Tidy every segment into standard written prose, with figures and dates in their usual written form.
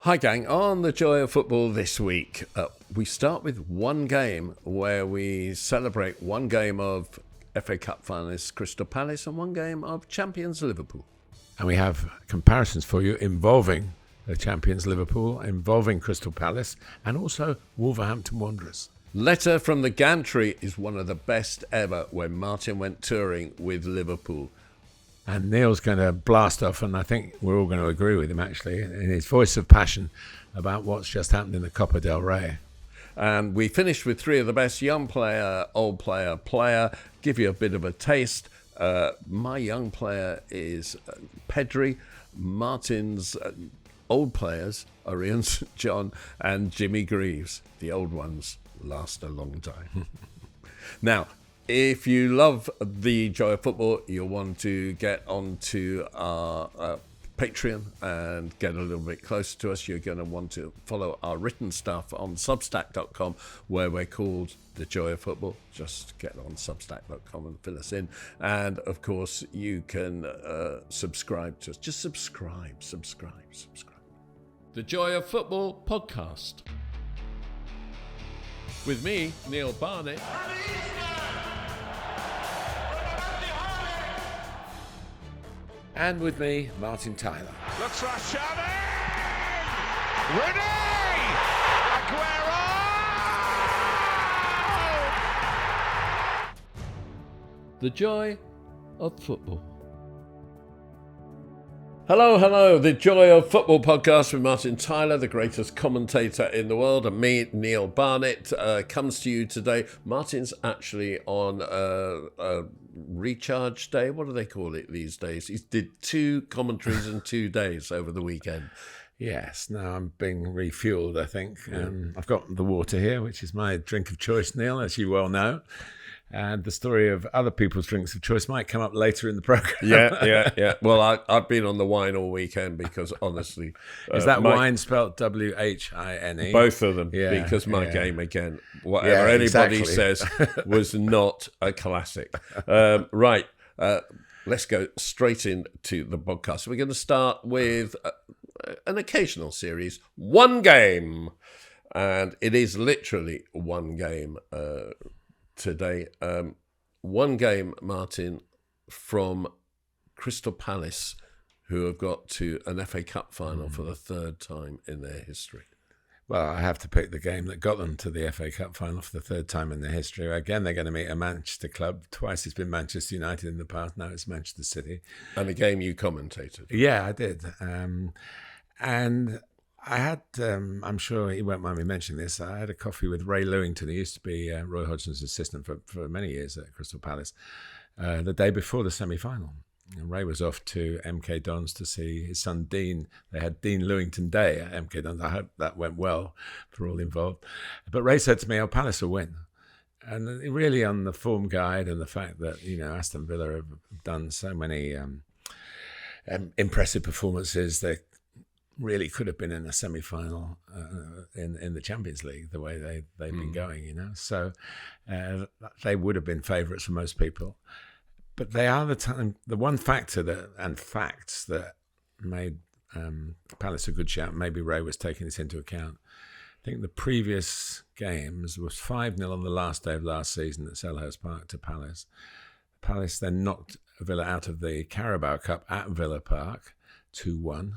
Hi gang, on the Joy of Football this week, we start with one game where we celebrate one game of FA Cup finalists Crystal Palace and one game of Champions Liverpool. And we have comparisons for you involving the Champions Liverpool, involving Crystal Palace and also Wolverhampton Wanderers. Letter from the Gantry is one of the best ever when Martin went touring with Liverpool. And Neil's going to blast off, and I think we're all going to agree with him, actually, in his voice of passion about what's just happened in the Copa del Rey. And we finished with three of the best: young player, old player, give you a bit of a taste. My young player is Pardew. Martin's old players are Ian St. John and Jimmy Greaves. The old ones last a long time. Now, if you love the Joy of Football, you'll want to get onto our Patreon and get a little bit closer to us. You're going to want to follow our written stuff on substack.com, where we're called the Joy of Football. Just get on substack.com and fill us in. And of course, you can subscribe to us. Just subscribe. The Joy of Football podcast. With me, Neil Barnett. And with me, Martin Tyler. Looks like Xavi! Rüdiger! Aguero! The Joy of Football. Hello, the Joy of Football podcast with Martin Tyler, the greatest commentator in the world, and me, Neil Barnett, comes to you today. Martin's actually on a recharge day. What do they call it these days? He did 2 commentaries in 2 days over the weekend. Yes, now I'm being refueled, I think. I've got the water here, which is my drink of choice, Neil, as you well know. And the story of other people's drinks of choice might come up later in the programme. Yeah. Well, I've been on the wine all weekend because, honestly... Is that wine spelt W-H-I-N-E? Both of them, because my game, again, whatever anybody says, was not a classic. Right, let's go straight into the podcast. We're going to start with an occasional series, one game. And it is literally one game today. One game, Martin, from Crystal Palace, who have got to an FA Cup final for the 3rd time in their history. Well, I have to pick the game that got them to the FA Cup final for the 3rd time in their history. Again, they're going to meet a Manchester club. Twice it's been Manchester United in the past. Now it's Manchester City. And a game you commentated. Yeah, I did. And I had, I'm sure he won't mind me mentioning this, I had a coffee with Ray Lewington. He used to be Roy Hodgson's assistant for many years at Crystal Palace, the day before the semi-final. And Ray was off to MK Dons to see his son Dean. They had Dean Lewington Day at MK Dons. I hope that went well for all involved. But Ray said to me, Palace will win. And really on the form guide and the fact that, Aston Villa have done so many impressive performances, they really could have been in a semi-final in the Champions League, the way they've been going, So they would have been favourites for most people. But they are the one factor facts that made Palace a good shout. Maybe Ray was taking this into account. I think the previous games was 5-0 on the last day of last season at Selhurst Park to Palace. Palace then knocked Villa out of the Carabao Cup at Villa Park, 2-1.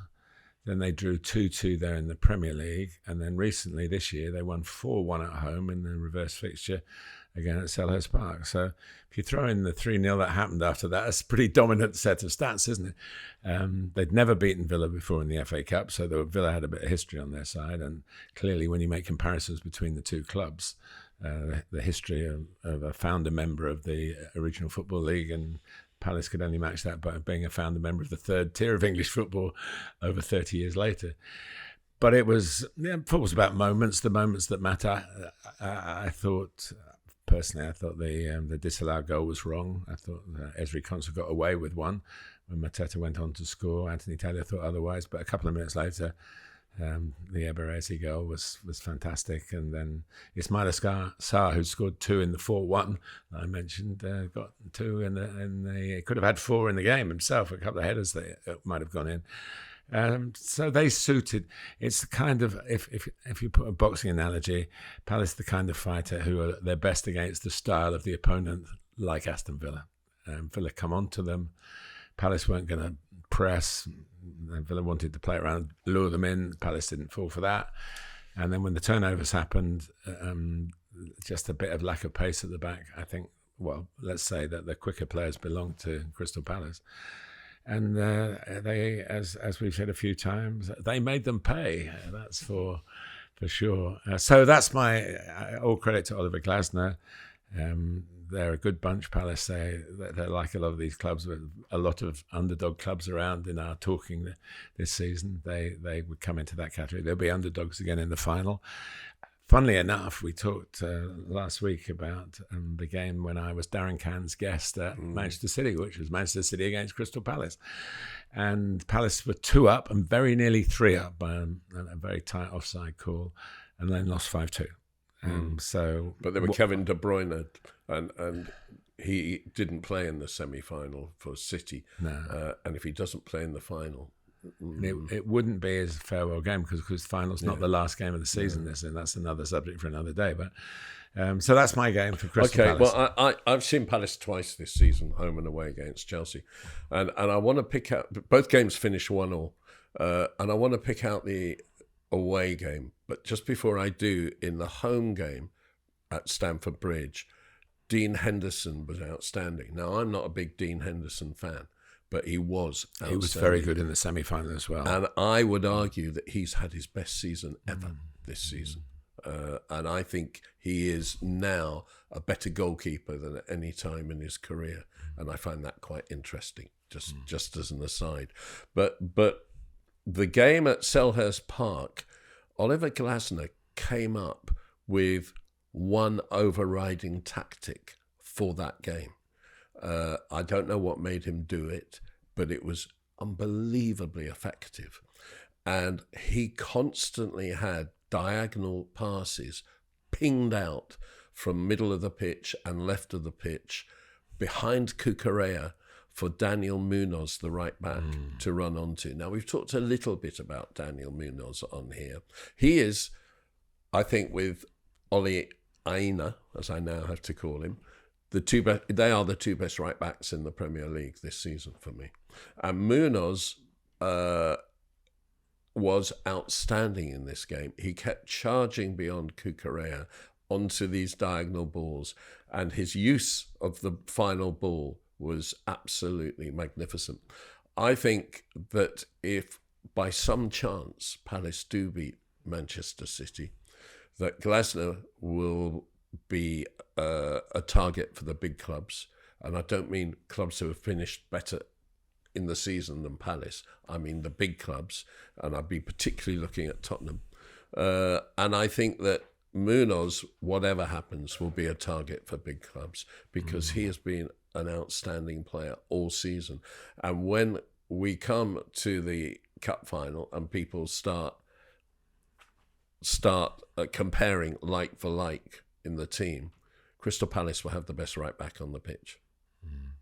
Then they drew 2-2 there in the Premier League. And then recently, this year, they won 4-1 at home in the reverse fixture again at Selhurst Park. So if you throw in the 3-0 that happened after that, it's a pretty dominant set of stats, isn't it? They'd never beaten Villa before in the FA Cup, so Villa had a bit of history on their side. And clearly, when you make comparisons between the two clubs, the history of a founder member of the original Football League and Palace could only match that by being a founder member of the 3rd tier of English football over 30 years later. But it was, football's about moments, the moments that matter. I thought the disallowed goal was wrong. I thought Ezri Konsa got away with one when Mateta went on to score. Anthony Taylor thought otherwise, but a couple of minutes later, the Eberezi goal was fantastic, and then Ismail Sarr, who scored 2 in the 4-1 that I mentioned, got 2 in the. He could have had 4 in the game himself. A couple of headers that might have gone in. So they suited. It's the kind of, if you put a boxing analogy, Palace the kind of fighter who are their best against the style of the opponent, like Aston Villa. Villa come on to them. Palace weren't going to press. Villa wanted to play around, lure them in. Palace didn't fall for that. And then when the turnovers happened, just a bit of lack of pace at the back. I think, well, let's say that the quicker players belong to Crystal Palace. And they, as we've said a few times, they made them pay. That's for sure. So that's my all credit to Oliver Glasner. They're a good bunch, Palace. They're like a lot of these clubs, with a lot of underdog clubs around in our talking this season. They would come into that category. They'll be underdogs again in the final. Funnily enough, we talked last week about the game when I was Darren Cahn's guest at Manchester City, which was Manchester City against Crystal Palace. And Palace were 2 up and very nearly 3 up by a very tight offside call, and then lost 5-2. But they were Kevin De Bruyne, and he didn't play in the semi-final for City. No. And if he doesn't play in the final... It wouldn't be as a farewell game because the final's not the last game of the season. And that's another subject for another day. But so that's my game for Crystal Palace. Well, I've seen Palace twice this season, home and away against Chelsea, and I want to pick out both games finished 1-1, and I want to pick out the away game. But just before I do, in the home game at Stamford Bridge, Dean Henderson was outstanding. Now I'm not a big Dean Henderson fan, but he was outstanding. He was very good in the semi-final as well. And I would argue that he's had his best season ever this season. And I think he is now a better goalkeeper than at any time in his career. And I find that quite interesting, just as an aside. But the game at Selhurst Park, Oliver Glasner came up with one overriding tactic for that game. I don't know what made him do it, but it was unbelievably effective. And he constantly had diagonal passes pinged out from middle of the pitch and left of the pitch behind Cucurella for Daniel Munoz, the right back, to run onto. Now, we've talked a little bit about Daniel Munoz on here. He is, I think, with Oli Aina, as I now have to call him, they are the 2 best right backs in the Premier League this season for me. And Munoz was outstanding in this game. He kept charging beyond Cucurella onto these diagonal balls, and his use of the final ball was absolutely magnificent. I think that if by some chance Palace do beat Manchester City, that Glasner will be a target for the big clubs. And I don't mean clubs who have finished better in the season than Palace. I mean the big clubs, and I'd be particularly looking at Tottenham. And I think that Munoz, whatever happens, will be a target for big clubs because he has been an outstanding player all season. And when we come to the cup final and people start comparing like for like in the team, Crystal Palace will have the best right back on the pitch.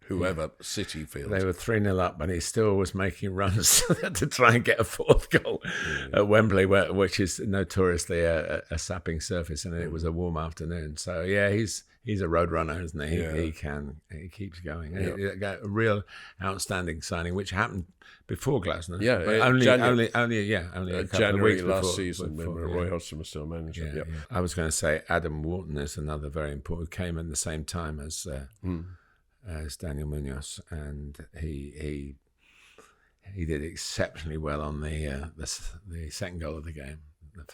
Whoever City fields. They were 3-0 up and he still was making runs to try and get a 4th goal at Wembley, which is notoriously a sapping surface, and it was a warm afternoon. So yeah, he's a road runner, isn't he? He keeps going. A real outstanding signing, which happened before Glasner. Yeah, only January a couple January of weeks last before, season when Roy Hodgson was still manager. Yeah. I was going to say Adam Wharton is another very important, who came in the same time as Daniel Munoz, and he did exceptionally well on the second goal of the game,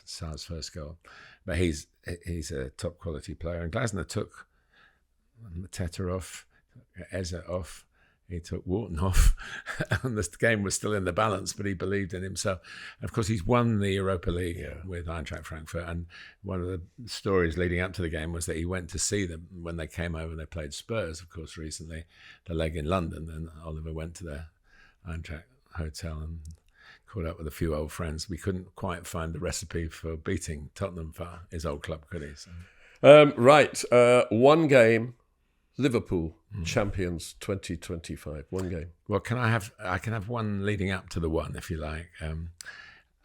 Sar's first goal. But he's a top quality player. And Glasner took Mateta off, Eze off. He took Wharton off, and the game was still in the balance, but he believed in himself. And of course, he's won the Europa League with Eintracht Frankfurt, and one of the stories leading up to the game was that he went to see them when they came over and they played Spurs, of course, recently, the leg in London, and Oliver went to the Eintracht hotel and caught up with a few old friends. We couldn't quite find the recipe for beating Tottenham for his old club, could he? So. Right, one game Liverpool champions 2025. One game. Well, I can have one leading up to the one, if you like.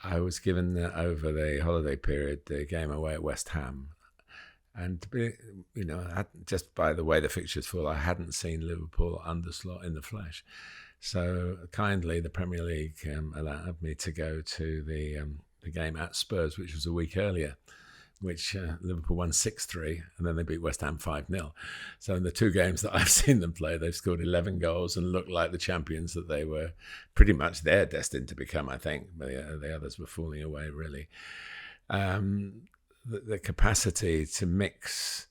I was given over the holiday period the game away at West Ham, and to be, just by the way the fixtures fall, I hadn't seen Liverpool underslot in the flesh. So kindly, the Premier League allowed me to go to the game at Spurs, which was a week earlier, which Liverpool won 6-3, and then they beat West Ham 5-0. So in the two games that I've seen them play, they've scored 11 goals and looked like the champions that they were pretty much they're destined to become, I think. The others were falling away, really. The capacity to mix,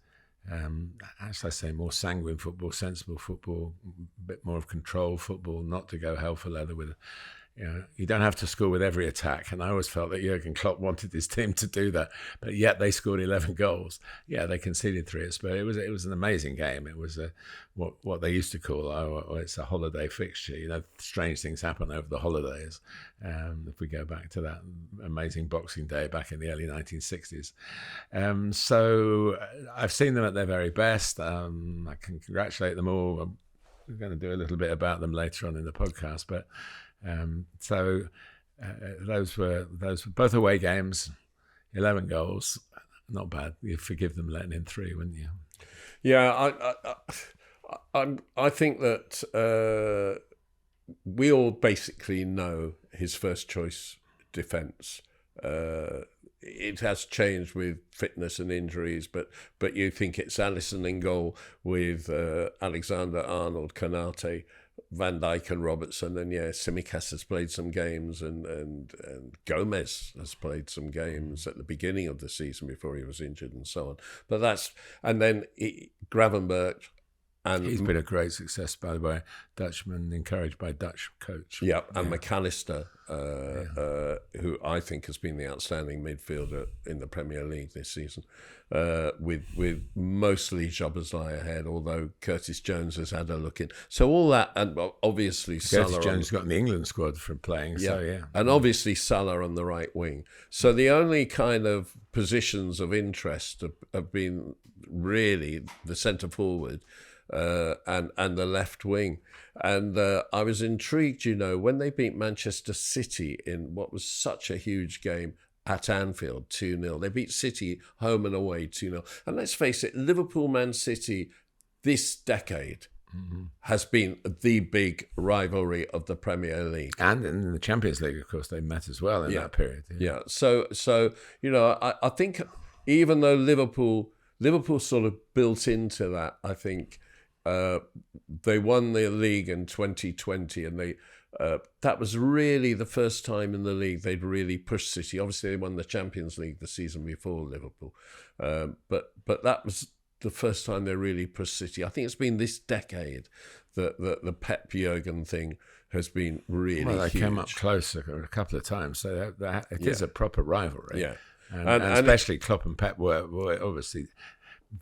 as I say, more sanguine football, sensible football, a bit more of control football, not to go hell for leather with... You don't have to score with every attack, and I always felt that Jürgen Klopp wanted his team to do that, but yet they scored 11 goals. Yeah, they conceded 3 at Spurs. It was an amazing game. It was what they used to call it's a holiday fixture. Strange things happen over the holidays. If we go back to that amazing Boxing Day back in the early 1960s, so I've seen them at their very best. I can congratulate them all. We're going to do a little bit about them later on in the podcast, but. Those were both away games, 11 goals, not bad. You'd forgive them letting in 3, wouldn't you? Yeah, I think that we all basically know his first choice defence. It has changed with fitness and injuries, but you think it's Alisson in goal with Alexander-Arnold, Konate, Van Dijk and Robertson, and Tsimikas has played some games, and Gomez has played some games at the beginning of the season before he was injured and so on. And then Gravenberch. And he's been a great success, by the way. Dutchman, encouraged by Dutch coach. Yeah, and McAllister, who I think has been the outstanding midfielder in the Premier League this season, with mostly Szoboszlai ahead, although Curtis Jones has had a look in. So all that, and obviously Curtis Salah Jones got in the England squad from playing. And obviously Salah on the right wing. So the only kind of positions of interest have been really the centre forward. And the left wing. And I was intrigued, when they beat Manchester City in what was such a huge game at Anfield, 2-0. They beat City home and away 2-0. And let's face it, Liverpool-Man City this decade has been the big rivalry of the Premier League. And in the Champions League, of course, they met as well in that period. Yeah. So I think even though Liverpool sort of built into that, I think... they won the league in 2020, and that was really the first time in the league they'd really pushed City. Obviously, they won the Champions League the season before Liverpool, but that was the first time they really pushed City. I think it's been this decade that the Pep Jürgen thing has been really huge. Well, they came up close a couple of times, so it is a proper rivalry. Yeah, and especially Klopp and Pep were obviously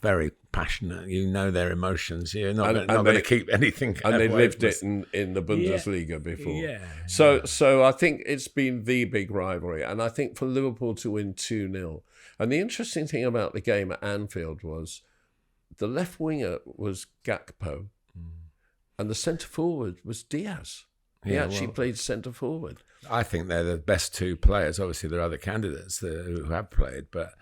very passionate. Their emotions. You're not going to keep anything. And they lived it in the Bundesliga before. Yeah. So I think it's been the big rivalry. And I think for Liverpool to win 2-0. And the interesting thing about the game at Anfield was the left winger was Gakpo and the centre forward was Diaz. He actually played centre forward. I think they're the best 2 players. Obviously, there are other candidates who have played, but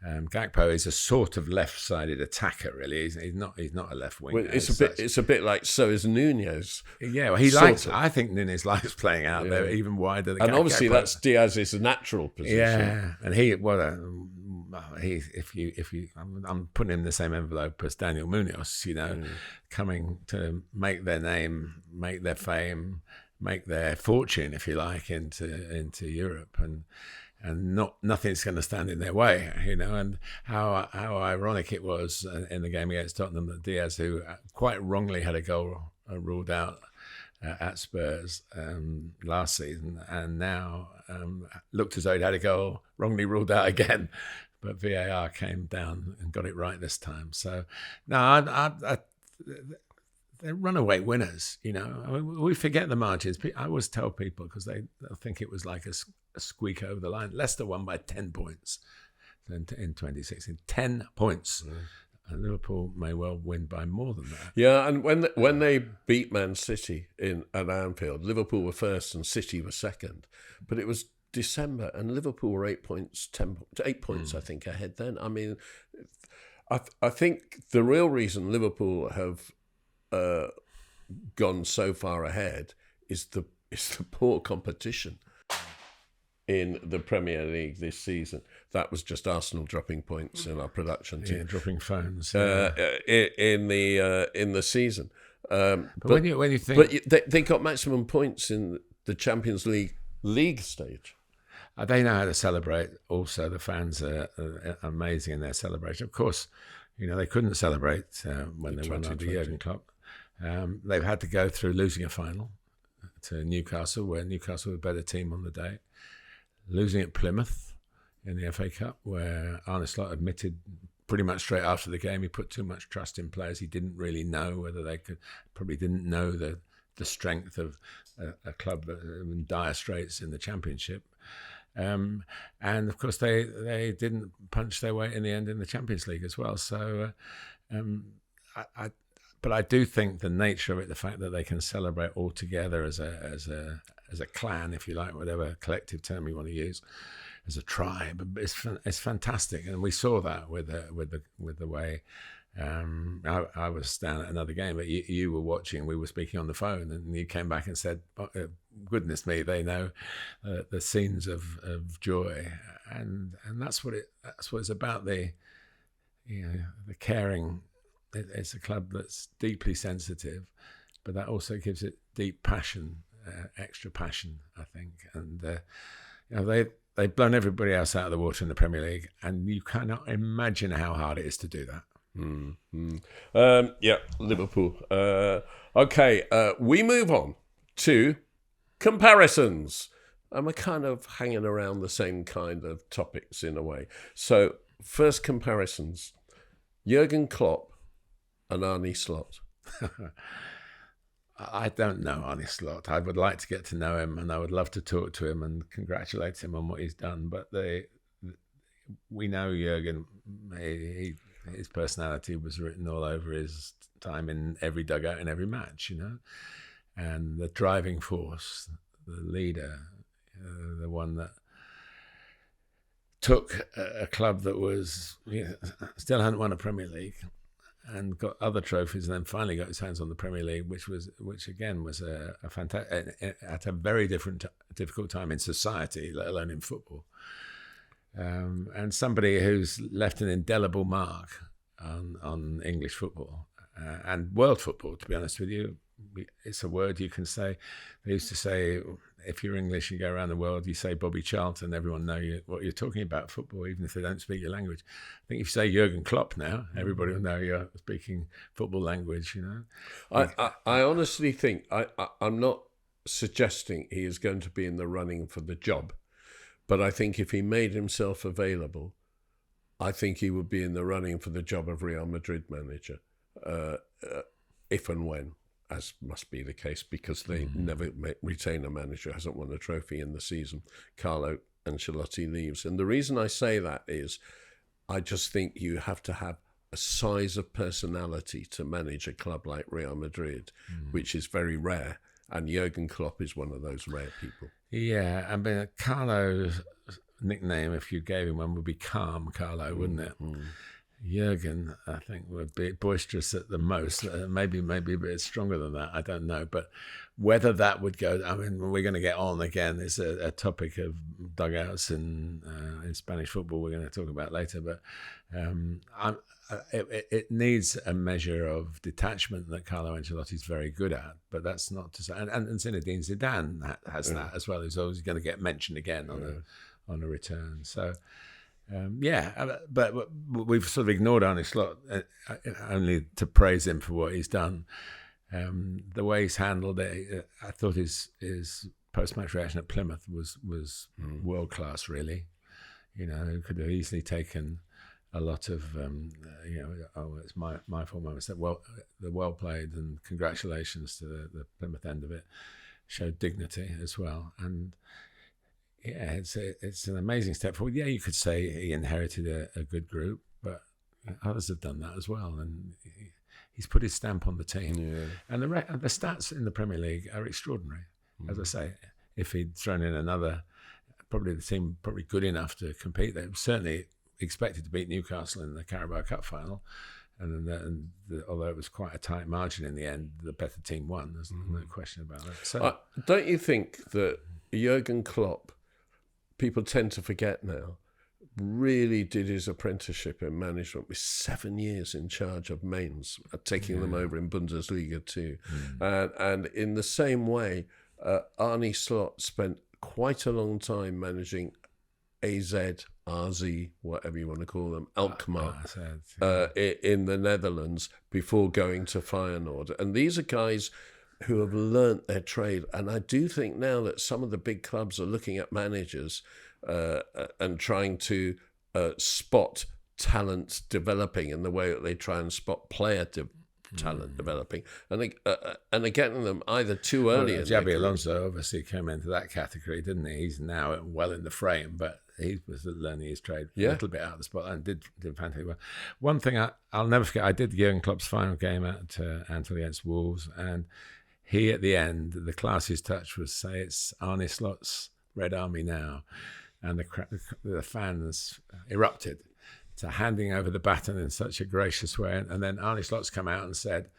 Gakpo is a sort of left-sided attacker. Really, he's not a left winger. Well, it's a bit like so is Nunez. Yeah, well, he likes. I think Nunez likes playing out there even wider. And obviously, that's Diaz's natural position. Yeah, and I'm putting him in the same envelope as Daniel Munoz. Coming to make their name, make their fame, make their fortune, if you like, into Europe, and nothing's going to stand in their way, and how ironic it was in the game against Tottenham that Diaz, who quite wrongly had a goal ruled out at Spurs last season, and now looked as though he'd had a goal wrongly ruled out again, but VAR came down and got it right this time. So, no, they're runaway winners, we forget the margins. I always tell people, because they'll think it was like a squeak over the line. Leicester won by 10 points in 2016. 10 points. And Liverpool may well win by more than that. Yeah, and when they beat Man City at Anfield, Liverpool were first and City were second. But it was December, and Liverpool were 8 points, I think, ahead then. I mean, I think the real reason Liverpool have gone so far ahead is the poor competition in the Premier League this season. That was just Arsenal dropping points in our production team. Yeah, dropping phones. In the season. But when you think... But they got maximum points in the Champions League stage. They know how to celebrate. Also, the fans are amazing in their celebration. Of course, they couldn't celebrate when they went under Jürgen Klopp. They've had to go through losing a final to Newcastle, where Newcastle were a better team on the day. Losing at Plymouth in the FA Cup, where Arne admitted pretty much straight after the game he put too much trust in players. He didn't really know whether they could, probably didn't know the strength of a club that was in dire straits in the Championship. And of course they didn't punch their weight in the end in the Champions League as well. So but I do think the nature of it, the fact that they can celebrate all together as a clan, if you like, whatever collective term you want to use, as a tribe, it's fantastic. And we saw that with the way I was down at another game, but you were watching. We were speaking on the phone, and you came back and said, "Goodness me, they know the scenes of joy," and that's what it's about. The caring. It's a club that's deeply sensitive, but that also gives it deep passion, extra passion, I think. And they've blown everybody else out of the water in the Premier League, and you cannot imagine how hard it is to do that. Liverpool. Okay, we move on to comparisons. And we're kind of hanging around the same kind of topics in a way. So, first comparisons. Jürgen Klopp and Arne Slot. I don't know Arne Slot. I would like to get to know him, and I would love to talk to him and congratulate him on what he's done. But we know Jürgen. His personality was written all over his time in every dugout in every match, and the driving force, the leader, the one that took a club that was still hadn't won a Premier League and got other trophies, and then finally got his hands on the Premier League, which again was a fantastic, at a very difficult time in society, let alone in football. And somebody who's left an indelible mark on English football and world football, to be honest with you. It's a word you can say. They used to say, if you're English and go around the world, you say Bobby Charlton, everyone know what you're talking about football, even if they don't speak your language. I think if you say Jürgen Klopp now, everybody will know you're speaking football language, I honestly think, I'm not suggesting he is going to be in the running for the job, but I think if he made himself available, I think he would be in the running for the job of Real Madrid manager, if and when, as must be the case, because they never retain a manager who hasn't won a trophy in the season. Carlo Ancelotti leaves. And the reason I say that is I just think you have to have a size of personality to manage a club like Real Madrid, which is very rare. And Jürgen Klopp is one of those rare people. Yeah, I mean, Carlo's nickname, if you gave him one, would be Calm Carlo, wouldn't it? Jürgen, I think, would be boisterous at the most. Maybe a bit stronger than that. I don't know. But whether that would go, I mean, we're going to get on again. It's a topic of dugouts in Spanish football we're going to talk about later. But it needs a measure of detachment that Carlo Ancelotti is very good at. But that's not to say, and Zinedine Zidane has that as well. He's always going to get mentioned again on a return. So. But we've sort of ignored Arne Slot only to praise him for what he's done. The way he's handled it, I thought his post-match reaction at Plymouth was world class. Really, he could have easily taken a lot of it's my fault, my mistake. Well played, and congratulations to the Plymouth end of it. Showed dignity as well, and. Yeah, it's an amazing step forward. Yeah, you could say he inherited a good group, but others have done that as well, and he's put his stamp on the team. Yeah. And the stats in the Premier League are extraordinary. As I say, if he'd thrown in another, probably the team probably good enough to compete. They certainly expected to beat Newcastle in the Carabao Cup final, although it was quite a tight margin in the end, the better team won. There's no question about that. So, don't you think that Jürgen Klopp, people tend to forget now, really did his apprenticeship in management with 7 years in charge of Mainz, taking them over in Bundesliga too. And in the same way, Arne Slot spent quite a long time managing AZ, RZ, whatever you want to call them, Alkmaar, in the Netherlands before going to Feyenoord. And these are guys who have learnt their trade. And I do think now that some of the big clubs are looking at managers and trying to spot talent developing in the way that they try and spot player talent developing, and they're getting them either too early. Xabi Alonso obviously came into that category, didn't he? He's now well in the frame, but he was learning his trade a little bit out of the spot and did fantastically well. One thing I'll never forget, I did Jürgen Klopp's final game at Anfield against Wolves, and he at the end, the classiest touch was say it's Arne Slot's Red Army now, and the fans erupted to handing over the baton in such a gracious way. And then Arne Slot's come out and said,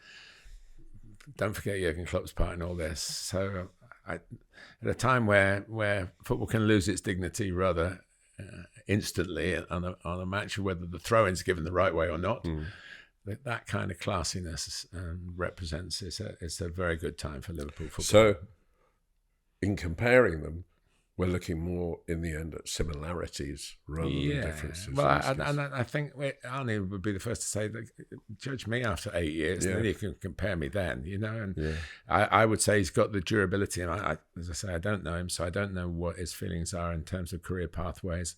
don't forget Jürgen Klopp's part in all this. So at a time where football can lose its dignity rather instantly on a match, whether the throw-in's given the right way or not, that kind of classiness represents it's a very good time for Liverpool football. So in comparing them, we're looking more in the end at similarities rather than differences. Well, I think Arne would be the first to say that judge me after 8 years, and then you can compare me then, And I would say he's got the durability. And as I say, I don't know him, so I don't know what his feelings are in terms of career pathways.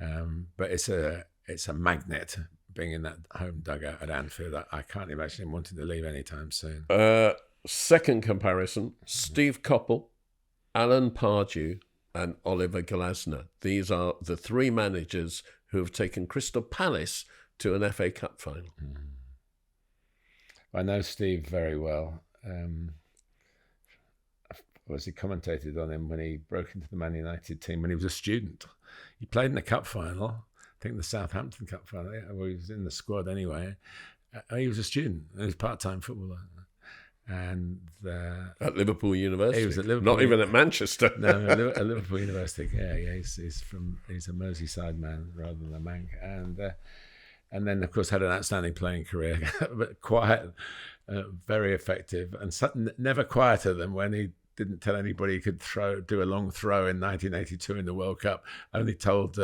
But it's a magnet being in that home dugout at Anfield. I can't imagine him wanting to leave anytime soon. Second comparison: Steve Coppell, Alan Pardew, and Oliver Glasner. These are the three managers who have taken Crystal Palace to an FA Cup final. I know Steve very well. He commentated on him when he broke into the Man United team when he was a student. He played in the cup final, I think the Southampton Cup final. Well, he was in the squad anyway. He was a student. He was a part-time footballer. And at Liverpool University, he was at Liverpool, not even at Manchester. No, at Liverpool University. Yeah, he's a Merseyside man rather than a Manc, and then of course had an outstanding playing career, but quiet, very effective, and never quieter than when he didn't tell anybody he could do a long throw in 1982 in the World Cup. Only told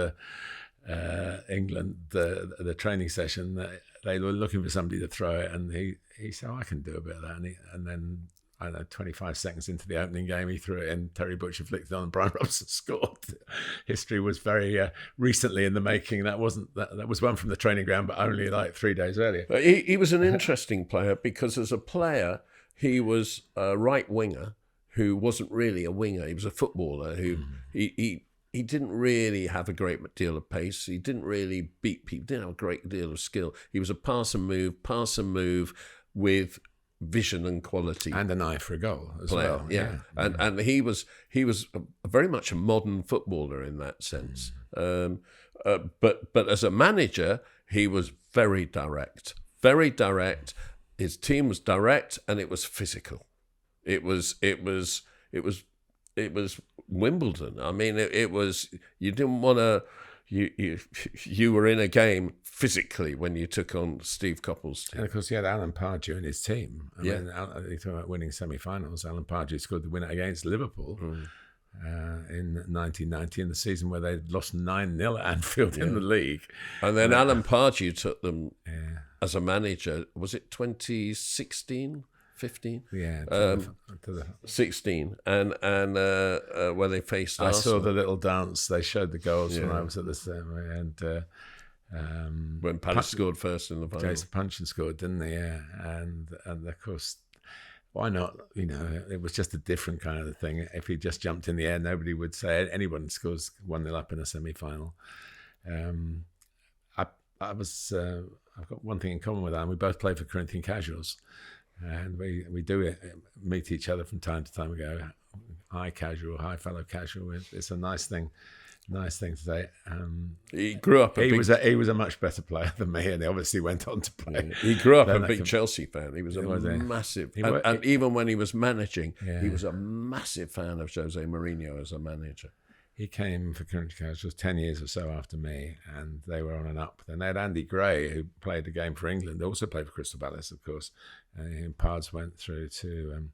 England the training session that they were looking for somebody to throw it, and he said, I can do a bit of that. And then, I don't know, 25 seconds into the opening game, he threw it in, Terry Butcher flicked it on, and Brian Robson scored. History was very recently in the making. That was one from the training ground, but only like 3 days earlier. He was an interesting player because as a player, he was a right winger who wasn't really a winger. He was a footballer who he didn't really have a great deal of pace. He didn't really beat people. Didn't have a great deal of skill. He was a pass and move with vision and quality, and an eye for a goal as player. well. Yeah, and he was very much a modern footballer in that sense. But as a manager, he was very direct. Very direct. His team was direct, and it was physical. It was Wimbledon. I mean, it was, you didn't want to, you were in a game physically when you took on Steve Coppell's team. And of course, he had Alan Pardew in his team. I mean, you talk about winning semi-finals. Alan Pardew scored the winner against Liverpool in 1990, in the season where they lost 9-0 at Anfield in the league. And then Alan Pardew took them as a manager. Was it 2016? 15? Yeah, 16, and where they faced Arsenal. I saw the little dance. They showed the goals when I was at the ceremony, and when Palace scored first in the final. Jason Punchin scored, didn't he? Yeah, and of course, why not? It was just a different kind of thing. If he just jumped in the air, nobody would say anyone scores 1-0 up in a semi-final. I've got one thing in common with Arne. We both played for Corinthian Casuals, and we do meet each other from time to time. We go, "Hi, casual. Hi, fellow casual." It's a nice thing to say. He grew up. He was a much better player than me, and he obviously went on to play. He grew up a big Chelsea fan. He was massive, and even when he was managing, he was a massive fan of Jose Mourinho as a manager. He came for Corinthian Casuals 10 years or so after me, and they were on and up. Then they had Andy Gray, who played a game for England, also played for Crystal Palace, of course. And Pardew went through to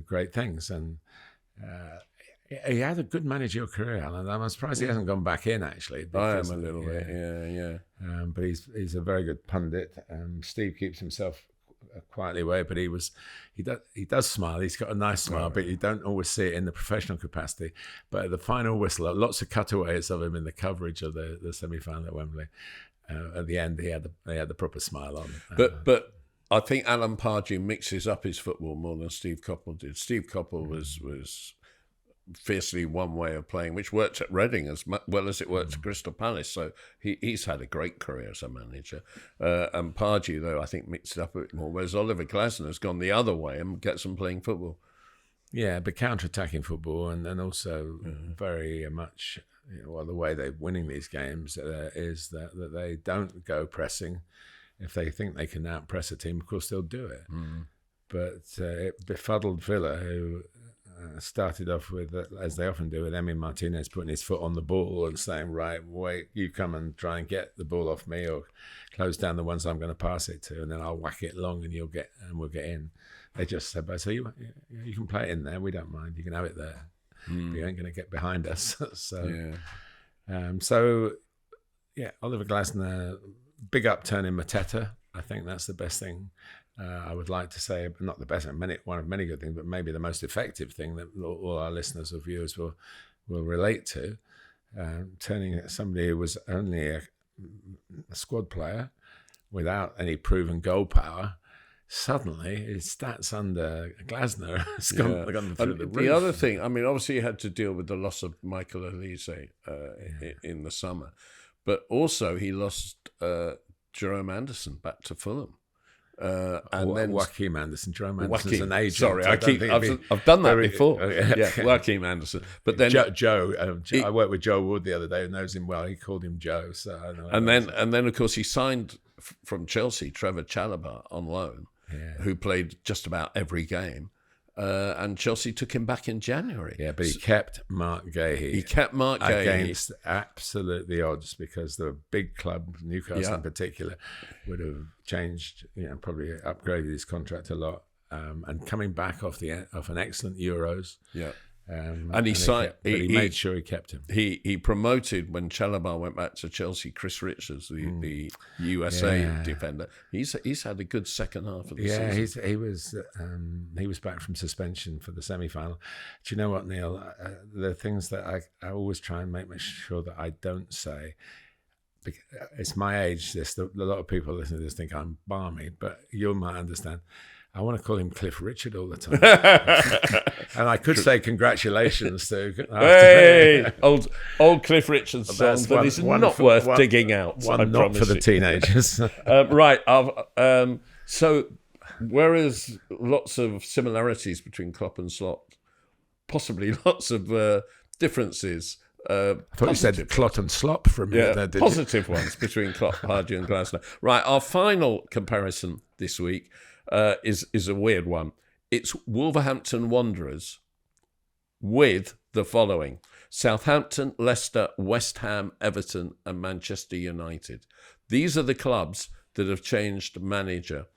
great things, and he had a good managerial career, Alan. I'm surprised he hasn't gone back in, actually. I am a little bit, yeah. But he's a very good pundit. Steve keeps himself quietly away, but he does smile. He's got a nice smile, but you don't always see it in the professional capacity. But at the final whistle, lots of cutaways of him in the coverage of the semi-final at Wembley. At the end, he had the proper smile on. But I think Alan Pardew mixes up his football more than Steve Coppell did. Steve Coppell was fiercely one way of playing, which worked at Reading as well as it worked at Crystal Palace. So he's had a great career as a manager. And Pardew, though, I think mixed it up a bit more, whereas Oliver Glasner has gone the other way and gets them playing football. Yeah, but counter-attacking football, and also very much, the way they're winning these games is that they don't go pressing. If they think they can out-press a team, of course they'll do it. But it befuddled Villa, who started off with, as they often do, with Emi Martinez putting his foot on the ball and saying, "Right, wait, you come and try and get the ball off me, or close down the ones I'm going to pass it to, and then I'll whack it long, and we'll get in." They just said, "So you can play it in there. We don't mind. You can have it there. But you ain't going to get behind us." Oliver Glasner, big upturn in Mateta. I think that's the best thing. I would like to say, not the best, one of many good things, but maybe the most effective thing that all our listeners or viewers will relate to. Turning somebody who was only a squad player without any proven goal power, suddenly his stats under Glasner has gone through the roof. The other thing, obviously he had to deal with the loss of Michael Elise in the summer, but also he lost Jerome Anderson back to Fulham. Then Joachim Anderson. Jerome Anderson's an agent. Sorry, I've done that before. Joachim Anderson. But then Joe. I worked with Joe Wood the other day, who knows him well. He called him Joe. So I know. And then of course he signed from Chelsea Trevor Chalobah on loan, who played just about every game. And Chelsea took him back in January. Yeah, but he kept Mark Gahey. Against absolutely odds, because the big club, Newcastle in particular, would have changed, probably upgraded his contract a lot. And coming back off an excellent Euros. Yeah. And he made sure he kept him. He promoted, when Chalobah went back to Chelsea, Chris Richards, the USA defender. He's had a good second half of the season. He was back from suspension for the semi-final. Do you know what, Neil? The things that I always try and make sure that I don't say. It's my age. A lot of people listening to this think I'm balmy, but you might understand. I want to call him Cliff Richard all the time. And I could say congratulations to... Hey! old Cliff Richard's song that is not worth digging out. One not for the teenagers. Right. So, whereas lots of similarities between Klopp and Slot, possibly lots of differences... I thought you said Clot and Slop for a minute there, did positive ones between Klopp, Pardew and Glasner. Right, our final comparison this week is a weird one. It's Wolverhampton Wanderers with the following: Southampton, Leicester, West Ham, Everton and Manchester United. These are the clubs that have changed manager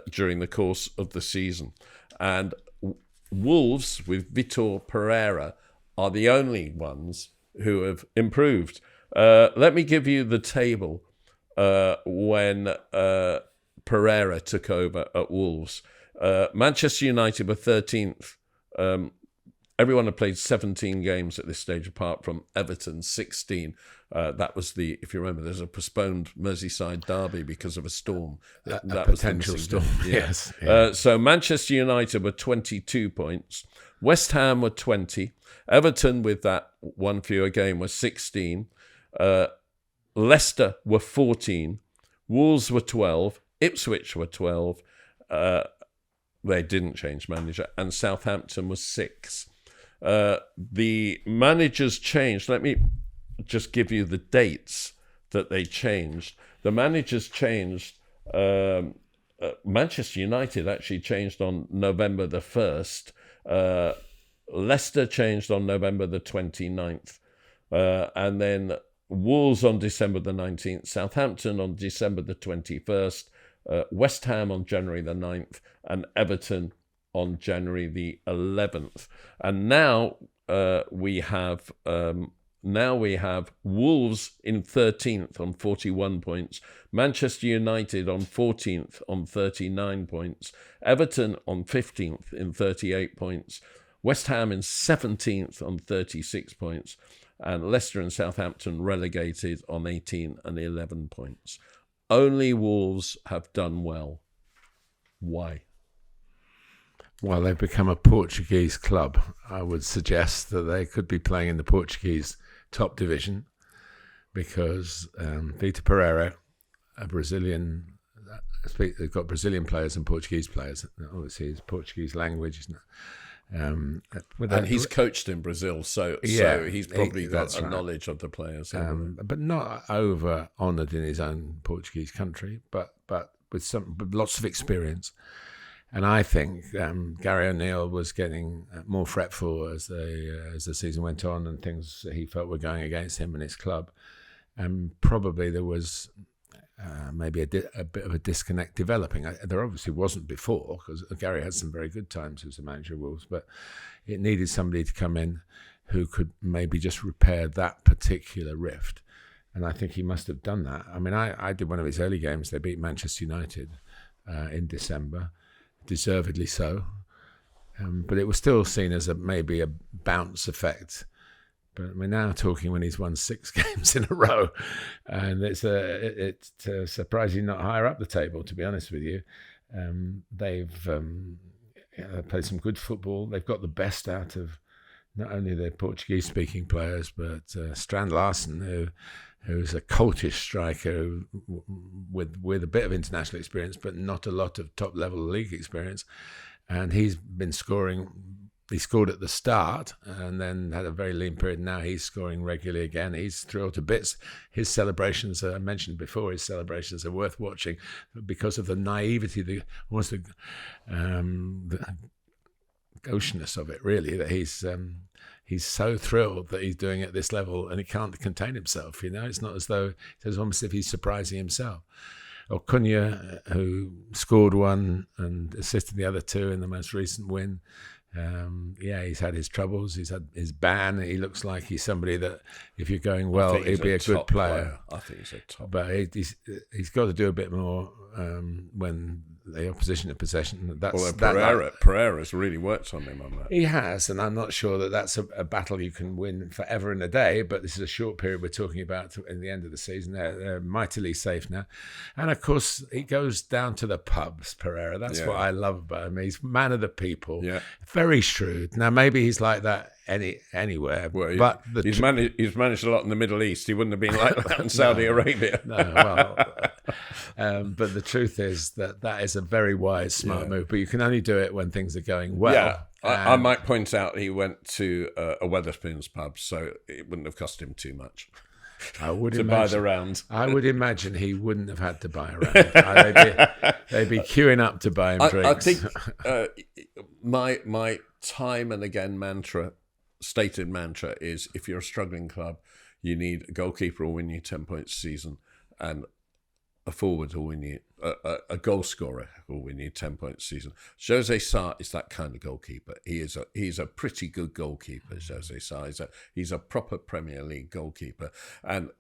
during the course of the season. And Wolves, with Vitor Pereira, are the only ones who have improved. Let me give you the table when Pereira took over at Wolves. Manchester United were 13th. Everyone had played 17 games at this stage, apart from Everton, 16. That was if you remember, there's a postponed Merseyside derby because of a storm. That was potential storm, yes. Yeah. So Manchester United were 22 points. West Ham were 20. Everton, with that one fewer game, was 16. Leicester were 14, Wolves were 12, Ipswich were 12. They didn't change manager, and Southampton was 6. The managers changed. Let me just give you the dates that they changed. The managers changed. Manchester United actually changed on November the 1st. Leicester changed on November the 29th. And then Wolves on December the 19th. Southampton on December the 21st. West Ham on January the 9th. And Everton on January the 11th. And now we have Wolves in 13th on 41 points, Manchester United on 14th on 39 points, Everton on 15th in 38 points, West Ham in 17th on 36 points, and Leicester and Southampton relegated on 18 and 11 points. Only Wolves have done well. Why? Well, they've become a Portuguese club. I would suggest that they could be playing in the Portuguese top division because Vitor Pereira, a Brazilian, they've got Brazilian players and Portuguese players. Obviously, it's Portuguese language, isn't it? And he's coached in Brazil, so he's probably got a knowledge of the players. But not over honoured in his own Portuguese country, but with lots of experience. And I think Gary O'Neill was getting more fretful as the season went on, and things he felt were going against him and his club. And probably there was maybe a bit of a disconnect developing. There obviously wasn't before, because Gary had some very good times as the manager of Wolves, but it needed somebody to come in who could maybe just repair that particular rift. And I think he must have done that. I mean, I did one of his early games. They beat Manchester United in December. Deservedly so, but it was still seen as maybe a bounce effect. But we're now talking when he's won 6 games in a row, and it's surprisingly not higher up the table, to be honest with you. They've played some good football. They've got the best out of not only their Portuguese-speaking players, but Strand Larsen, who's a cultish striker with a bit of international experience, but not a lot of top-level league experience. And he's been scoring. He scored at the start and then had a very lean period. Now he's scoring regularly again. He's thrilled to bits. His celebrations, I mentioned before, his celebrations are worth watching because of the naivety, the gaucheness of it, really, that he's so thrilled that he's doing it at this level and he can't contain himself, you know. It's not as though, it's almost as if he's surprising himself. Or Cunha, who scored one and assisted the other 2 in the most recent win. He's had his troubles. He's had his ban. He looks like he's somebody that, if you're going well, he'd be a good player. I think he's a top. But he's got to do a bit more when the opposition in possession. Pereira's really worked on him on that. He has, and I'm not sure that that's a battle you can win forever in a day, but this is a short period we're talking about in the end of the season. They're mightily safe now. And of course, he goes down to the pubs, Pereira. That's what I love about him. He's man of the people, very shrewd. Now, maybe he's like that anywhere, but he's managed a lot in the Middle East. He wouldn't have been like that in Saudi Arabia. But the truth is that is a very wise, smart move. But you can only do it when things are going well. Yeah, I might point out he went to a Wetherspoons pub, so it wouldn't have cost him too much. I would to buy the round. I would imagine he wouldn't have had to buy a round. They'd be queuing up to buy him drinks. I think my time and again stated mantra is, if you're a struggling club, you need a goalkeeper who will win you 10 points a season, and a forward who will win you, a goal scorer who will win you 10 points a season. Jose Sarr is that kind of goalkeeper. He's a pretty good goalkeeper, Jose Sarr. He's a proper Premier League goalkeeper. And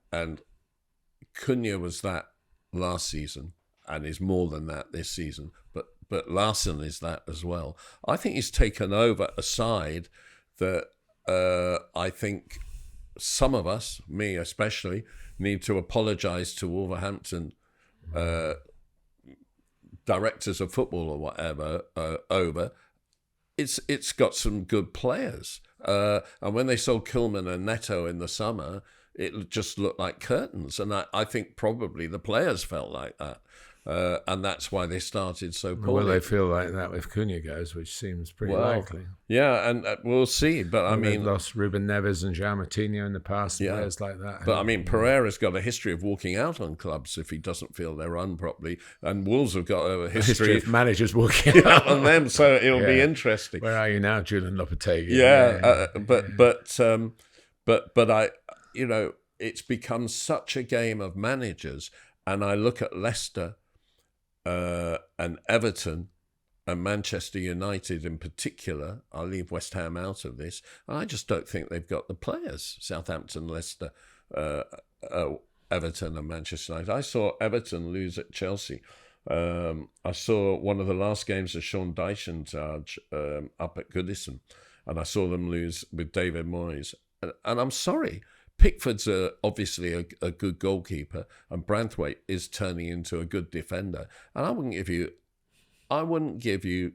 Cunha was that last season and is more than that this season. But Larsen is that as well. I think he's taken over a side that I think some of us, me especially, need to apologise to Wolverhampton directors of football or whatever over. It's got some good players. And when they sold Kilman and Neto in the summer, it just looked like curtains. And I think probably the players felt like that. And that's why they started so poorly. Well, they feel like that if Cunha goes, which seems pretty likely. Yeah, and we'll see. But I mean, they've lost Ruben Neves and João Moutinho in the past, players like that. But I mean, Pereira's got a history of walking out on clubs if he doesn't feel they're run properly, and Wolves have got a history of managers walking out on them. So it'll be interesting. Where are you now, Julian Lopetegui? But I, it's become such a game of managers, and I look at Leicester. And Everton and Manchester United in particular, I'll leave West Ham out of this. I just don't think they've got the players. Southampton, Leicester, Everton and Manchester United. I saw Everton lose at Chelsea. I saw one of the last games of Sean Dyche charge up at Goodison, and I saw them lose with David Moyes. And I'm sorry. Pickford's obviously a good goalkeeper, and Branthwaite is turning into a good defender. And I wouldn't give you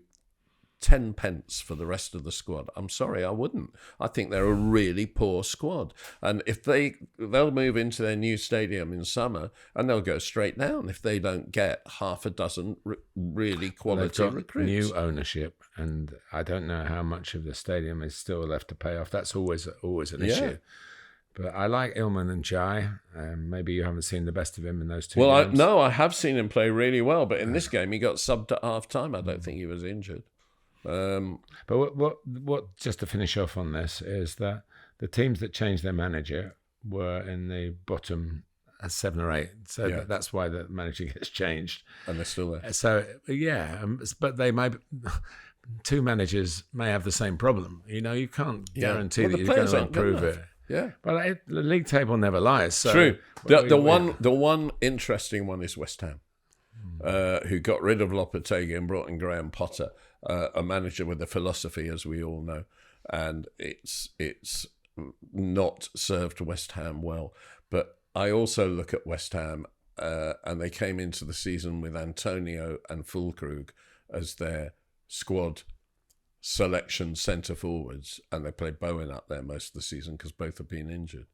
10 pence for the rest of the squad. I'm sorry, I wouldn't. I think they're a really poor squad. And if they'll move into their new stadium in summer, and they'll go straight down if they don't get half a dozen really quality recruits. New ownership, and I don't know how much of the stadium is still left to pay off. That's always an issue. But I like Ilman and Jai. Maybe you haven't seen the best of him in those two games. I have seen him play really well. But in this game, he got subbed at half-time. I don't think he was injured. But what? Just to finish off on this, is that the teams that changed their manager were in the bottom 7 or 8. So that's why the manager gets changed. And they're still there. So, but they may... Two managers may have the same problem. You can't guarantee that you're going to improve it. Yeah, but the league table never lies. So true. The one interesting one is West Ham, who got rid of Lopetegui and brought in Graham Potter, a manager with a philosophy, as we all know, and it's not served West Ham well. But I also look at West Ham, and they came into the season with Antonio and Füllkrug as their squad selection centre forwards, and they played Bowen up there most of the season because both have been injured,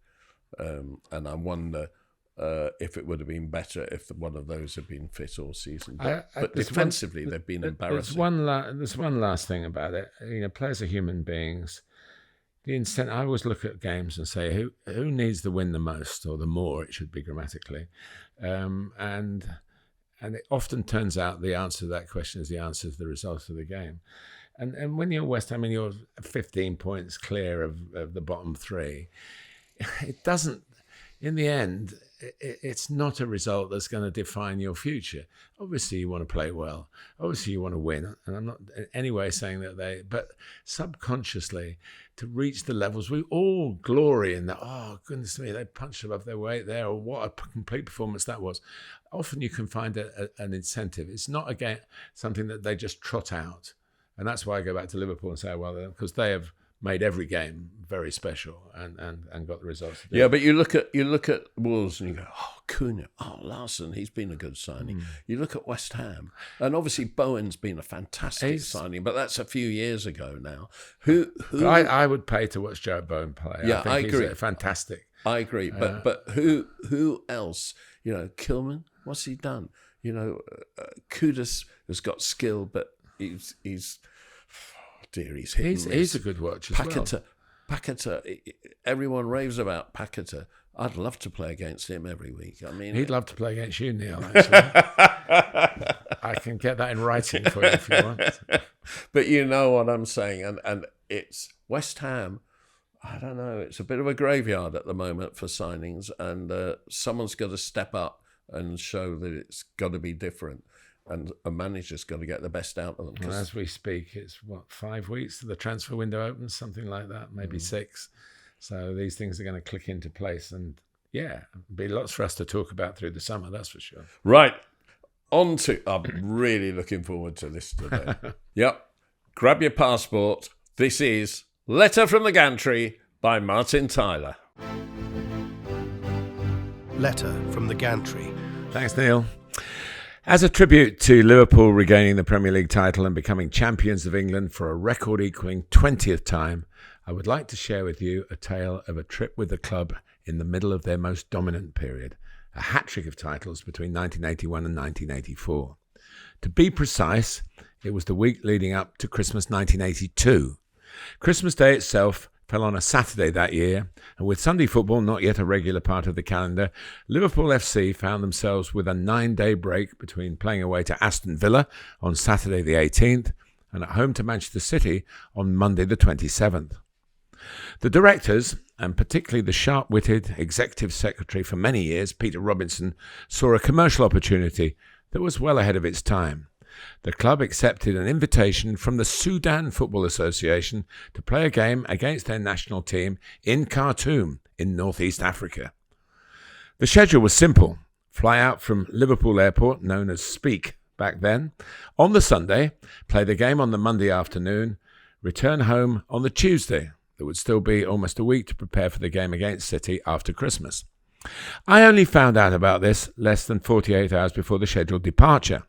and I wonder if it would have been better if one of those had been fit all season. But defensively, they've been embarrassing. There's one last thing about it. Players are human beings. I always look at games and say who needs the win the most, or the more it should be grammatically, and it often turns out the answer to that question is the answer to the result of the game. And when you're West Ham, you're 15 points clear of the bottom 3. It doesn't, in the end, it's not a result that's going to define your future. Obviously, you want to play well. Obviously, you want to win. And I'm not in any way saying that but subconsciously, to reach the levels, we all glory in that, oh, goodness me, they punched above their weight there, or what a complete performance that was. Often you can find an incentive. It's not, again, something that they just trot out. And that's why I go back to Liverpool and say, well, because they have made every game very special and got the results. Yeah, but you look at Wolves and you go, oh, Cunha, oh, Larson, he's been a good signing. You look at West Ham, and obviously Bowen's been a fantastic signing, but that's a few years ago now. Who I would pay to watch Joe Bowen play. Yeah, I agree. He's fantastic. I agree, but who else? Kilman, what's he done? Kudus has got skill, but he's he's hitting. He's a good watch as well. Paquetá, everyone raves about Paquetá. I'd love to play against him every week. I mean, he'd love to play against you, Neil. Actually, I can get that in writing for you if you want. But you know what I'm saying, and it's West Ham. I don't know. It's a bit of a graveyard at the moment for signings, and someone's got to step up and show that it's got to be different. And a manager's got to get the best out of them. And as we speak, it's 5 weeks till the transfer window opens, something like that, maybe 6. So these things are going to click into place, and be lots for us to talk about through the summer, that's for sure. Right. I'm really looking forward to this today. Yep. Grab your passport. This is Letter from the Gantry by Martin Tyler. Letter from the Gantry. Thanks, Neil. As a tribute to Liverpool regaining the Premier League title and becoming champions of England for a record equaling 20th time, I would like to share with you a tale of a trip with the club in the middle of their most dominant period, a hat-trick of titles between 1981 and 1984. To be precise, it was the week leading up to Christmas 1982. Christmas Day itself fell on a Saturday that year, and with Sunday football not yet a regular part of the calendar, Liverpool FC found themselves with a 9-day break between playing away to Aston Villa on Saturday the 18th and at home to Manchester City on Monday the 27th. The directors, and particularly the sharp-witted executive secretary for many years, Peter Robinson, saw a commercial opportunity that was well ahead of its time. The club accepted an invitation from the Sudan Football Association to play a game against their national team in Khartoum in northeast Africa. The schedule was simple. Fly out from Liverpool Airport, known as Speak back then, on the Sunday, play the game on the Monday afternoon, return home on the Tuesday. There would still be almost a week to prepare for the game against City after Christmas. I only found out about this less than 48 hours before the scheduled departure.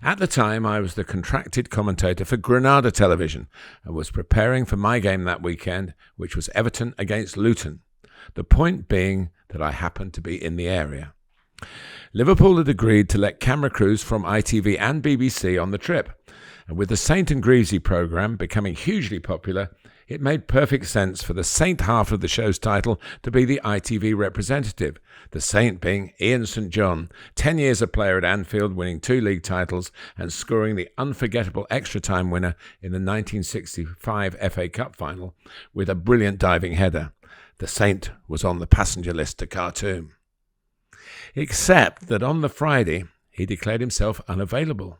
At the time, I was the contracted commentator for Granada Television and was preparing for my game that weekend, which was Everton against Luton. The point being that I happened to be in the area. Liverpool had agreed to let camera crews from ITV and BBC on the trip, and with the Saint Greavsie programme becoming hugely popular, it made perfect sense for the Saint half of the show's title to be the ITV representative, the Saint being Ian St John, 10 years a player at Anfield, winning 2 league titles and scoring the unforgettable extra-time winner in the 1965 FA Cup final with a brilliant diving header. The Saint was on the passenger list to Khartoum. Except that on the Friday, he declared himself unavailable,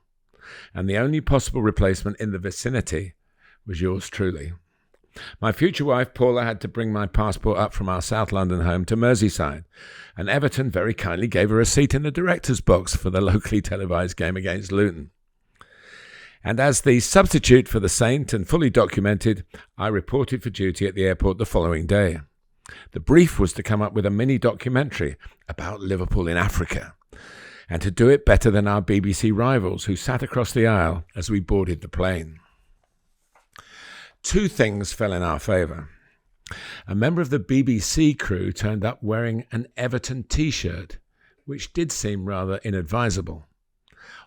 and the only possible replacement in the vicinity was yours truly. My future wife, Paula, had to bring my passport up from our South London home to Merseyside, and Everton very kindly gave her a seat in the director's box for the locally televised game against Luton. And as the substitute for the Saint and fully documented, I reported for duty at the airport the following day. The brief was to come up with a mini-documentary about Liverpool in Africa, and to do it better than our BBC rivals who sat across the aisle as we boarded the plane. 2 things fell in our favour. A member of the BBC crew turned up wearing an Everton T-shirt, which did seem rather inadvisable.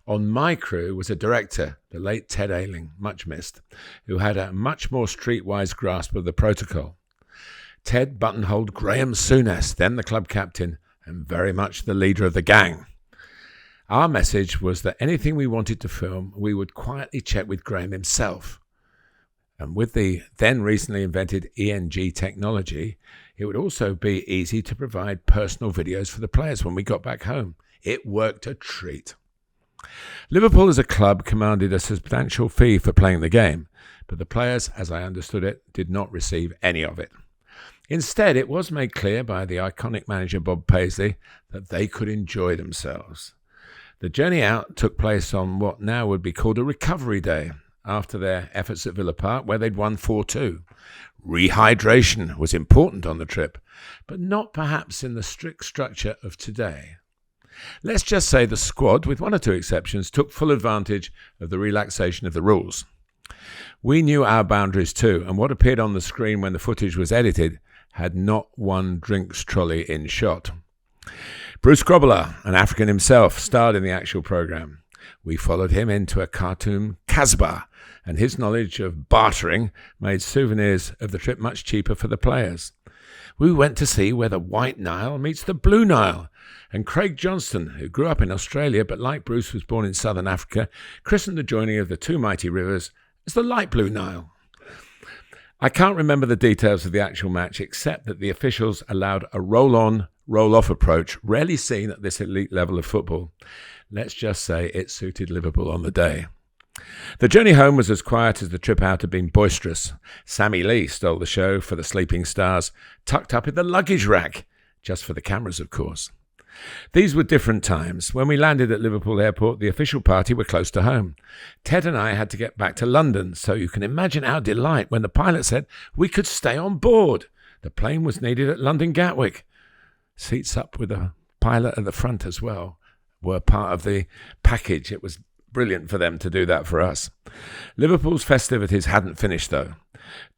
On my crew was a director, the late Ted Ayling, much missed, who had a much more streetwise grasp of the protocol. Ted buttonholed Graham Souness, then the club captain, and very much the leader of the gang. Our message was that anything we wanted to film, we would quietly check with Graham himself. And with the then recently invented ENG technology, it would also be easy to provide personal videos for the players when we got back home. It worked a treat. Liverpool as a club commanded a substantial fee for playing the game, but the players, as I understood it, did not receive any of it. Instead, it was made clear by the iconic manager Bob Paisley that they could enjoy themselves. The journey out took place on what now would be called a recovery day, after their efforts at Villa Park, where they'd won 4-2. Rehydration was important on the trip, but not perhaps in the strict structure of today. Let's just say the squad, with 1 or 2 exceptions, took full advantage of the relaxation of the rules. We knew our boundaries too, and what appeared on the screen when the footage was edited had not one drinks trolley in shot. Bruce Grobbelaar, an African himself, starred in the actual programme. We followed him into a Khartoum Kasbah, and his knowledge of bartering made souvenirs of the trip much cheaper for the players. We went to see where the White Nile meets the Blue Nile, and Craig Johnston, who grew up in Australia but like Bruce was born in southern Africa, christened the joining of the 2 mighty rivers as the Light Blue Nile. I can't remember the details of the actual match except that the officials allowed a roll-on, roll-off approach rarely seen at this elite level of football. Let's just say it suited Liverpool on the day. The journey home was as quiet as the trip out had been boisterous. Sammy Lee stole the show for the Sleeping Stars, tucked up in the luggage rack, just for the cameras, of course. These were different times. When we landed at Liverpool Airport, the official party were close to home. Ted and I had to get back to London, so you can imagine our delight when the pilot said we could stay on board. The plane was needed at London Gatwick. Seats up with a pilot at the front as well were part of the package. It was brilliant for them to do that for us. Liverpool's festivities hadn't finished, though.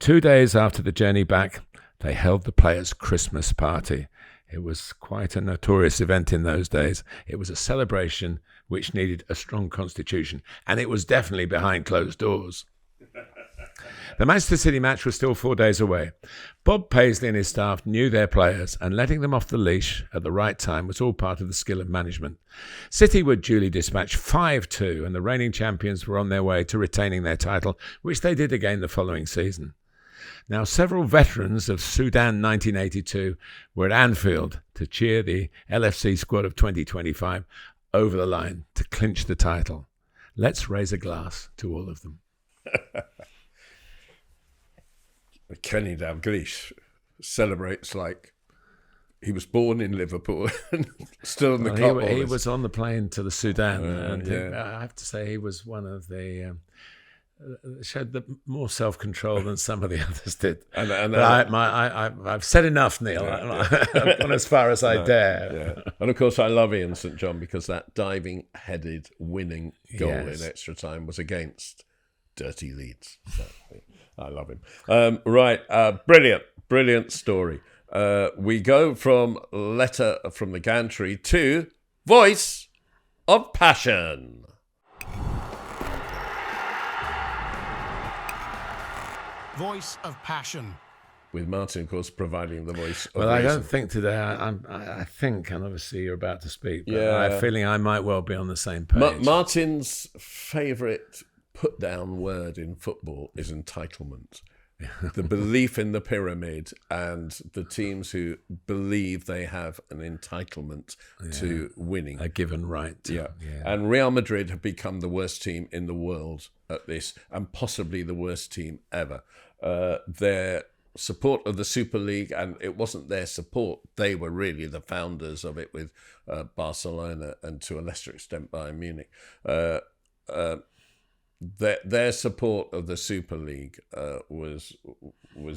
2 days after the journey back, they held the players' Christmas party, It was quite a notorious event in those days. It was a celebration which needed a strong constitution, and it was definitely behind closed doors. The Manchester City match was still 4 days away. Bob Paisley and his staff knew their players, and letting them off the leash at the right time was all part of the skill of management. City were duly dispatched 5-2, and the reigning champions were on their way to retaining their title, which they did again the following season. Now, several veterans of Sudan 1982 were at Anfield to cheer the LFC squad of 2025 over the line to clinch the title. Let's raise a glass to all of them. Kenny Dalglish celebrates like he was born in Liverpool and still in the Coppell. He was on the plane to the Sudan, and yeah. I have to say he was one of the showed more self-control than some of the others did. I've said enough, Neil. I've gone as far as I dare. Yeah. And of course, I love Ian St John because that diving-headed winning goal in extra time was against dirty Leeds. So, I love him. Brilliant story. We go from letter from the Gantry to voice of passion. Voice of passion. With Martin, of course, providing the voice of Well, I reason. don't think today. I think, and obviously you're about to speak, but Yeah. I have a feeling I might well be on the same page. Martin's favourite put-down word in football is entitlement. The belief in the pyramid and the teams who believe they have an entitlement to winning. A given right. Yeah. And Real Madrid have become the worst team in the world at this, and possibly the worst team ever. Their support of the Super League, and it wasn't their support, they were really the founders of it with Barcelona and to a lesser extent Bayern Munich. Their support of the Super League was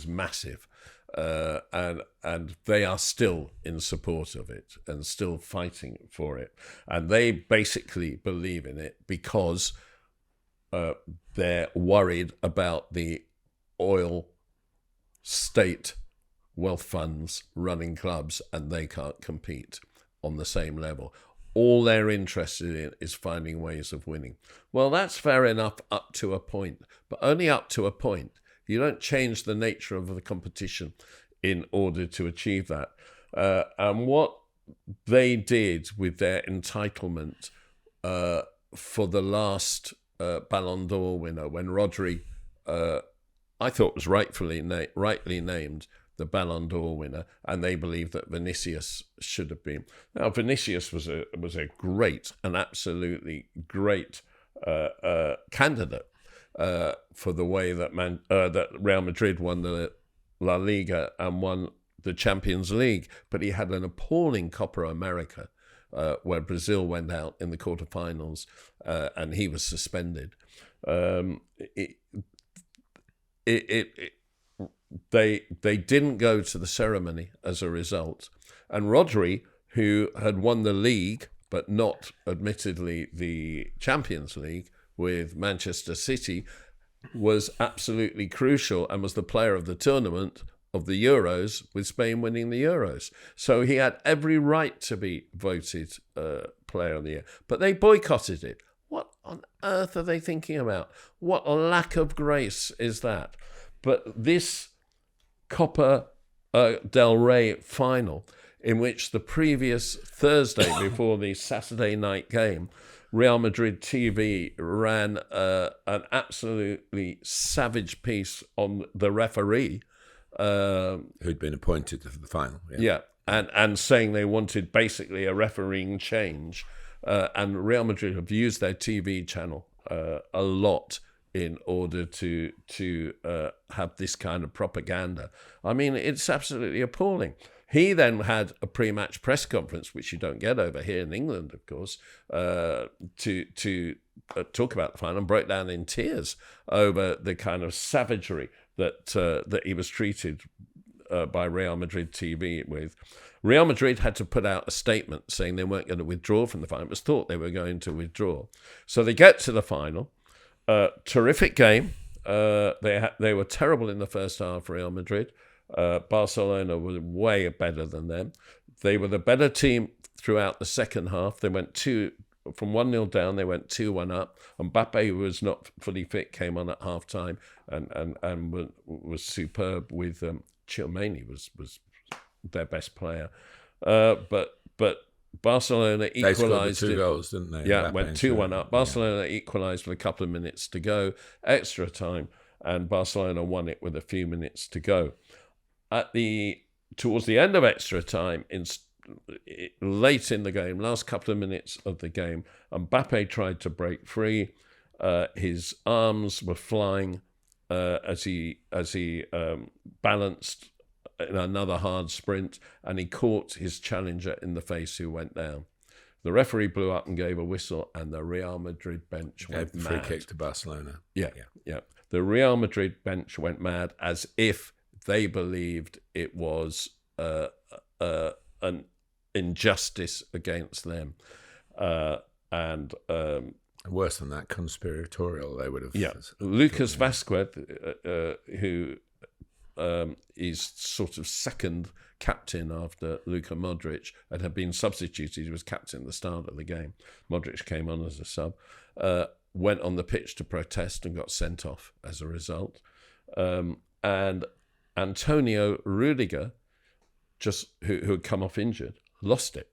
massive, and they are still in support of it and still fighting for it. And they basically believe in it because they're worried about the oil state wealth funds running clubs, and they can't compete on the same level. All they're interested in is finding ways of winning. Well, that's fair enough up to a point, but only up to a point. You don't change the nature of the competition in order to achieve that. And what they did with their entitlement for the last Ballon d'Or winner, when Rodri, I thought was rightly named the Ballon d'Or winner, and they believed that Vinicius should have been. Now, Vinicius was a great, an absolutely great candidate for the way that that Real Madrid won the La Liga and won the Champions League, but he had an appalling Copa America where Brazil went out in the quarterfinals and he was suspended. They didn't go to the ceremony as a result. And Rodri, who had won the league, but not admittedly the Champions League with Manchester City, was absolutely crucial and was the player of the tournament of the Euros, with Spain winning the Euros. So he had every right to be voted player of the year. But they boycotted it. What on earth are they thinking about? What a lack of grace is that? But this Copa del Rey final, in which the previous Thursday before the Saturday night game, Real Madrid TV ran an absolutely savage piece on the referee. Who'd been appointed to the final. Yeah, and saying they wanted basically a refereeing change. And Real Madrid have used their TV channel a lot in order to have this kind of propaganda. I mean, it's absolutely appalling. He then had a pre-match press conference, which you don't get over here in England, of course, to talk about the final, and broke down in tears over the kind of savagery that he was treated by Real Madrid TV with. Real Madrid had to put out a statement saying they weren't going to withdraw from the final. It was thought they were going to withdraw. So they get to the final. Terrific game. They were terrible in the first half, Real Madrid. Barcelona was way better than them. They were the better team throughout the second half. They went from 1-0 down, they went 2-1 up. Mbappe, who was not fully fit, came on at half time and was superb with Chilmani was their best player. But Barcelona equalised. They scored the 2 goals, didn't they? Yeah, went 2-1 up. Barcelona equalised with a couple of minutes to go, extra time, and Barcelona won it with a few minutes to go. Towards the end of extra time, late in the game, last couple of minutes of the game, Mbappe tried to break free. His arms were flying as he balanced in another hard sprint, and he caught his challenger in the face, who went down. The referee blew up and gave a whistle, and the Real Madrid bench went mad. Free kick to Barcelona. Yeah. The Real Madrid bench went mad, as if they believed it was an injustice against them. And worse than that, conspiratorial, they would have. Yeah. Lucas Vazquez, who is sort of second captain after Luka Modric and had been substituted. He was captain at the start of the game. Modric came on as a sub. Went on the pitch to protest and got sent off as a result. And Antonio Rüdiger, who had come off injured, lost it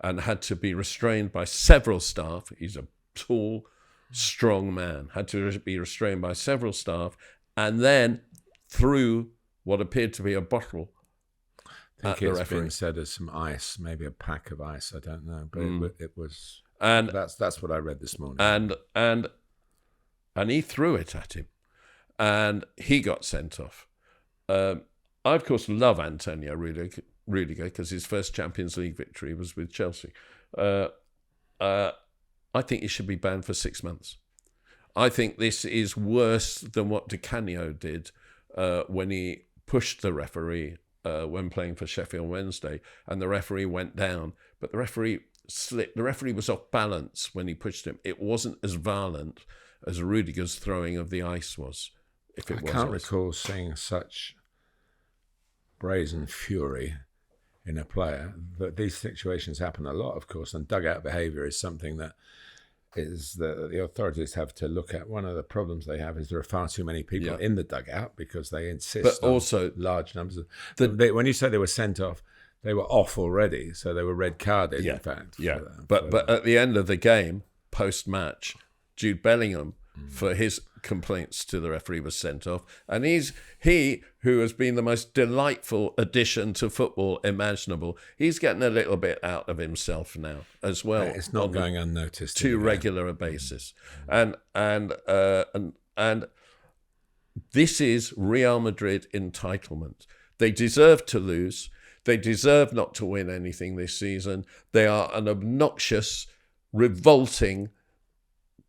and had to be restrained by several staff. He's a tall, strong man. Had to be restrained by several staff, and then threw what appeared to be a bottle I at think the it's referee. been said as some ice, maybe a pack of ice. I don't know, but it was. And that's what I read this morning. And he threw it at him, and he got sent off. I of course love Antonio Rüdiger because his first Champions League victory was with Chelsea. I think he should be banned for 6 months. I think this is worse than what Di Canio did when he pushed the referee when playing for Sheffield Wednesday, and the referee went down, but the referee slipped. The referee was off balance when he pushed him. It wasn't as violent as Rüdiger's throwing of the ice was. I can't recall seeing such brazen fury in a player, but these situations happen a lot, of course, and dugout behaviour is something that the authorities have to look at. One of the problems they have is there are far too many people in the dugout because they insist on large numbers. When you say they were sent off, they were off already, so they were red carded, in fact. But at the end of the game, post-match, Jude Bellingham, for his complaints to the referee, was sent off. And he who has been the most delightful addition to football imaginable, he's getting a little bit out of himself now as well. It's not going unnoticed. To regular basis. And this is Real Madrid entitlement. They deserve to lose. They deserve not to win anything this season. They are an obnoxious, revolting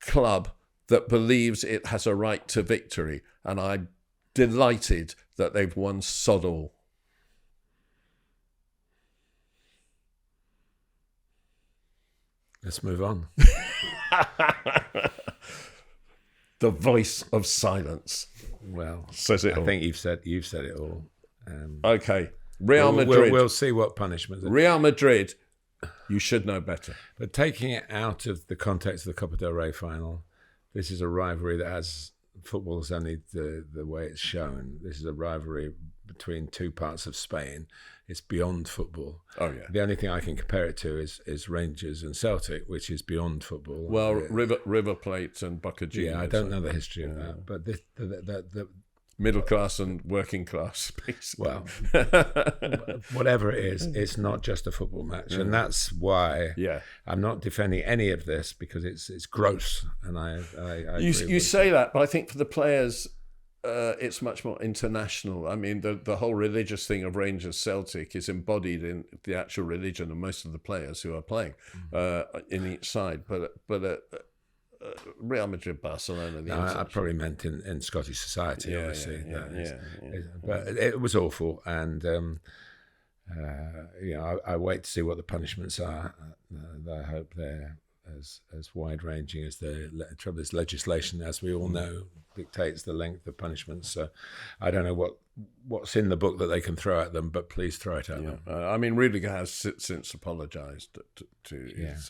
club that believes it has a right to victory, and I'm delighted that they've won sod all. Let's move on. The voice of silence. Well, says it all. I think you've said it all. Okay, Real Madrid. We'll see what punishment. Real Madrid, you should know better. But taking it out of the context of the Copa del Rey final, this is a rivalry that has football's only the way it's shown. This is a rivalry between two parts of Spain. It's beyond football. Oh yeah. The only thing I can compare it to is Rangers and Celtic, which is beyond football. Well, River Plate and Boca Juniors. Yeah, I don't know the history of that, but the middle class and working class, basically. Well, whatever it is, it's not just a football match, and that's why I'm not defending any of this, because it's gross, and I you say that, but I think for the players, it's much more international. I mean, the whole religious thing of Rangers Celtic is embodied in the actual religion of most of the players who are playing in each side, but Real Madrid, Barcelona. I probably meant in Scottish society, obviously. But it was awful, and I wait to see what the punishments are. I hope they're as wide ranging as the trouble is legislation, as we all know, dictates the length of punishments. So I don't know what's in the book that they can throw at them, but please throw it at them. I mean, Rüdiger has since apologised to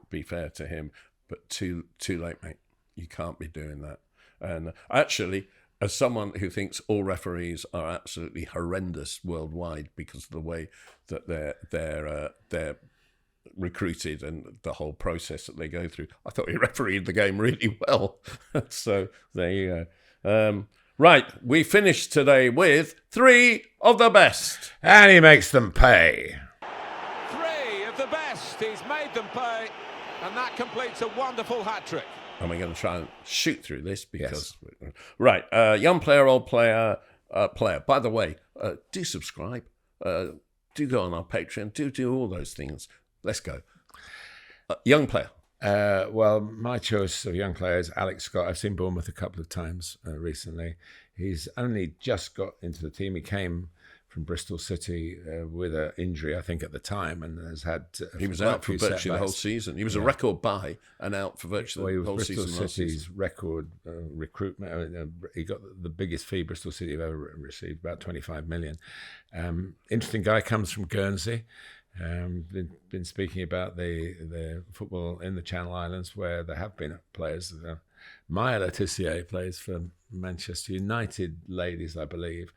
be fair to him, but too late, mate. You can't be doing that. And actually, as someone who thinks all referees are absolutely horrendous worldwide because of the way that they're recruited and the whole process that they go through, I thought he refereed the game really well. So there you go. Right, we finished today with 3 of the best. And he makes them pay. 3 of the best. He's made them pay, and that completes a wonderful hat-trick. And we're going to try and shoot through this because... Yes. Right, young player, old player, player. By the way, do subscribe. Do go on our Patreon. Do all those things. Let's go. Young player. Well, my choice of young player is Alex Scott. I've seen Bournemouth a couple of times recently. He's only just got into the team. He came from Bristol City with an injury, I think, at the time, and has had. He was out for virtually the whole season. He was a record buy and out for virtually the whole season. Bristol City's record recruitment. He got the biggest fee Bristol City have ever received, about 25 million. Interesting guy, comes from Guernsey. Been speaking about the football in the Channel Islands, where there have been players. Maya Letitia plays for Manchester United ladies, I believe.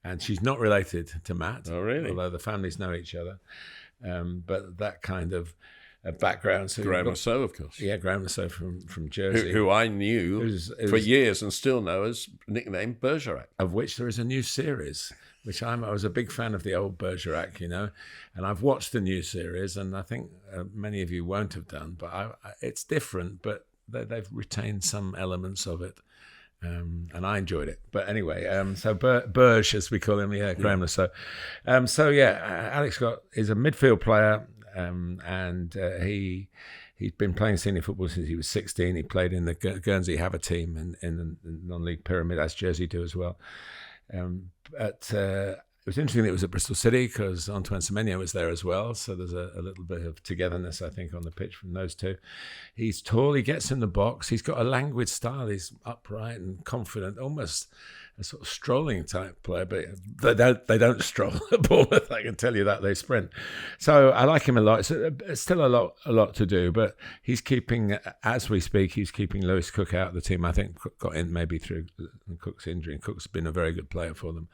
And she's not related to Matt. Oh, really? Although the families know each other. But that kind of background. So Graham Rousseau, of course. Yeah, Graham Rousseau from Jersey. Who I knew for years and still know as nicknamed Bergerac. Of which there is a new series, which I was a big fan of the old Bergerac, and I've watched the new series, and I think many of you won't have done, but it's different, but they've retained some elements of it. And I enjoyed it. But anyway, so Berge, as we call him, Graham Rousseau. Alex Scott is a midfield player, and he's been playing senior football since he was 16. He played in the Guernsey Have a team in the non-league pyramid, as Jersey do as well. It was interesting that it was at Bristol City because Antoine Semenyo was there as well. So there's a little bit of togetherness, I think, on the pitch from those two. He's tall, he gets in the box. He's got a languid style. He's upright and confident, almost a sort of strolling type player, but they don't stroll at Bournemouth, I can tell you that. They sprint. So I like him a lot. It's still a lot to do, but he's keeping, as we speak, he's keeping Lewis Cook out of the team. I think Cook got in maybe through Cook's injury, and Cook's been a very good player for them,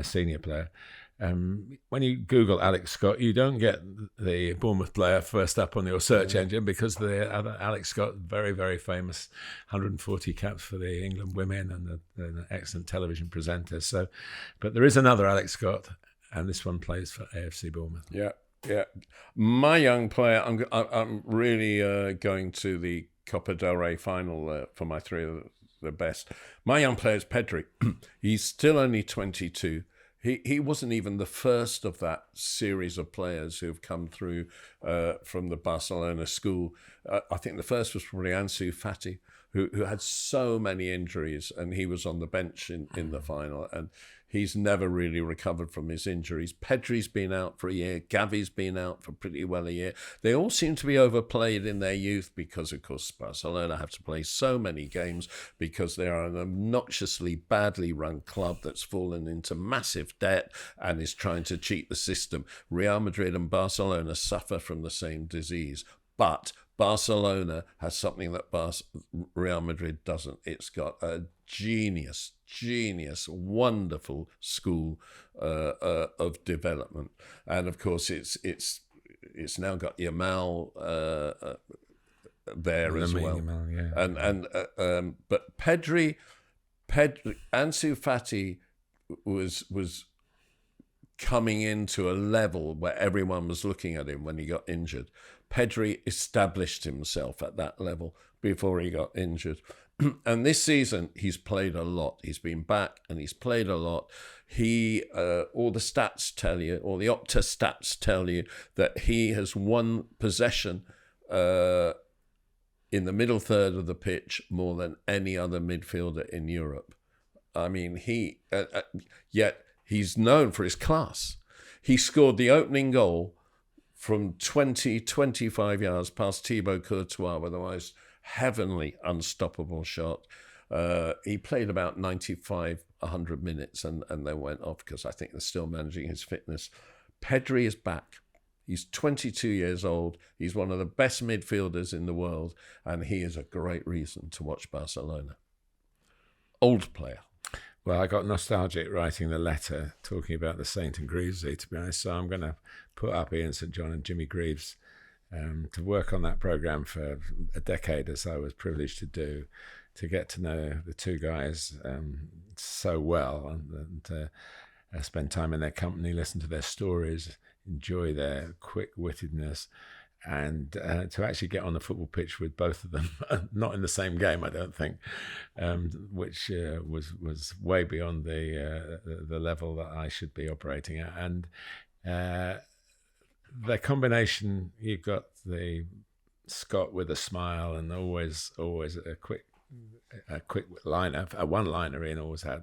senior player. When you Google Alex Scott, you don't get the Bournemouth player first up on your search engine, because the other Alex Scott, very, very famous, 140 caps for the England women and an excellent television presenter. So, but there is another Alex Scott, and this one plays for AFC Bournemouth. Yeah. My young player, I'm really going to the Copa del Rey final for my 3 of the best. My young player is Pedri. He's still only 22. He wasn't even the first of that series of players who have come through from the Barcelona school. I think the first was probably Ansu Fati, who had so many injuries, and he was on the bench in the final, and he's never really recovered from his injuries. Pedri's been out for a year. Gavi's been out for pretty well a year. They all seem to be overplayed in their youth because, of course, Barcelona have to play so many games because they are an obnoxiously badly run club that's fallen into massive debt and is trying to cheat the system. Real Madrid and Barcelona suffer from the same disease, but Barcelona has something that Real Madrid doesn't. It's got a genius, wonderful school of development, and of course it's now got Yamal there as well. Yamal, yeah. But Pedri, Ansu Fati was coming into a level where everyone was looking at him when he got injured. Pedri established himself at that level before he got injured. And this season, he's played a lot. He's been back and he's played a lot. All the stats tell you, all the Opta stats tell you that he has won possession in the middle third of the pitch more than any other midfielder in Europe. I mean, yet he's known for his class. He scored the opening goal from 25 yards past Thibaut Courtois with the most heavenly, unstoppable shot. He played about 95, 100 minutes and then went off because I think they're still managing his fitness. Pedri is back. He's 22 years old. He's one of the best midfielders in the world, and he is a great reason to watch Barcelona. Old player. Well, I got nostalgic writing the letter talking about the Saint Greavsie, to be honest. So I'm going to put up Ian St John and Jimmy Greaves to work on that programme for a decade, as I was privileged to do, to get to know the two guys so well and spend time in their company, listen to their stories, enjoy their quick-wittedness, and to actually get on the football pitch with both of them, not in the same game, I don't think, which was way beyond the level that I should be operating at. And the combination, you've got the Scott with a smile and always a quick liner, a one-liner Ian always had.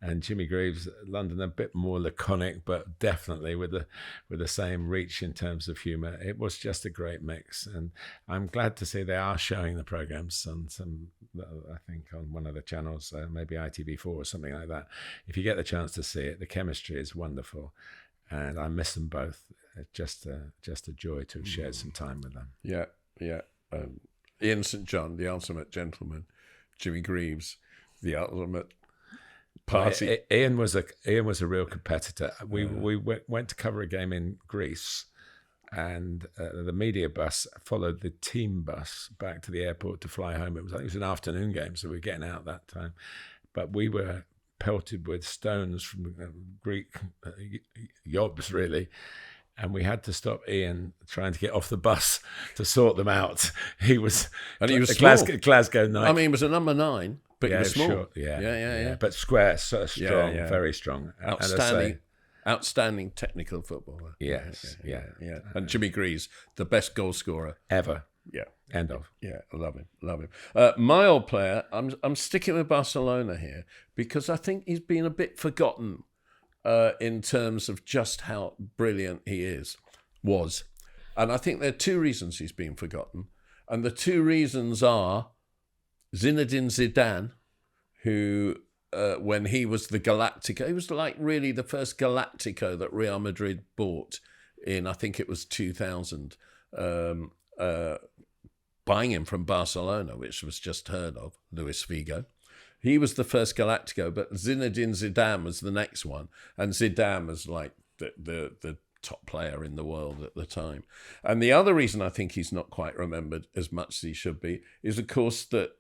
And Jimmy Greaves, London, a bit more laconic, but definitely with the same reach in terms of humour. It was just a great mix, and I'm glad to see they are showing the programmes on some, I think, on one of the channels, maybe ITV4 or something like that. If you get the chance to see it, the chemistry is wonderful, and I miss them both. It's just a joy to have shared some time with them. Yeah. Ian St John, the ultimate gentleman. Jimmy Greaves, the ultimate party. Ian was a real competitor. We went to cover a game in Greece, and the media bus followed the team bus back to the airport to fly home. It was an afternoon game, so we were getting out that time. But we were pelted with stones from Greek yobs, really. And we had to stop Ian trying to get off the bus to sort them out. He was Glasgow night. I mean, he was a number 9, but he was small. Sure. Yeah. But square, so strong, very strong. Outstanding technical footballer. Yes, yeah. And Jimmy Greaves, the best goal scorer ever. Yeah. End of. Yeah, I love him. My old player, I'm sticking with Barcelona here because I think he's been a bit forgotten in terms of just how brilliant he was. And I think there are 2 reasons he's been forgotten. And the 2 reasons are Zinedine Zidane, who, when he was the Galactico, he was like really the first Galactico that Real Madrid bought in, I think it was 2000, buying him from Barcelona, which was just heard of, Luis Figo. He was the first Galactico, but Zinedine Zidane was the next one. And Zidane was like the top player in the world at the time. And the other reason I think he's not quite remembered as much as he should be is, of course, that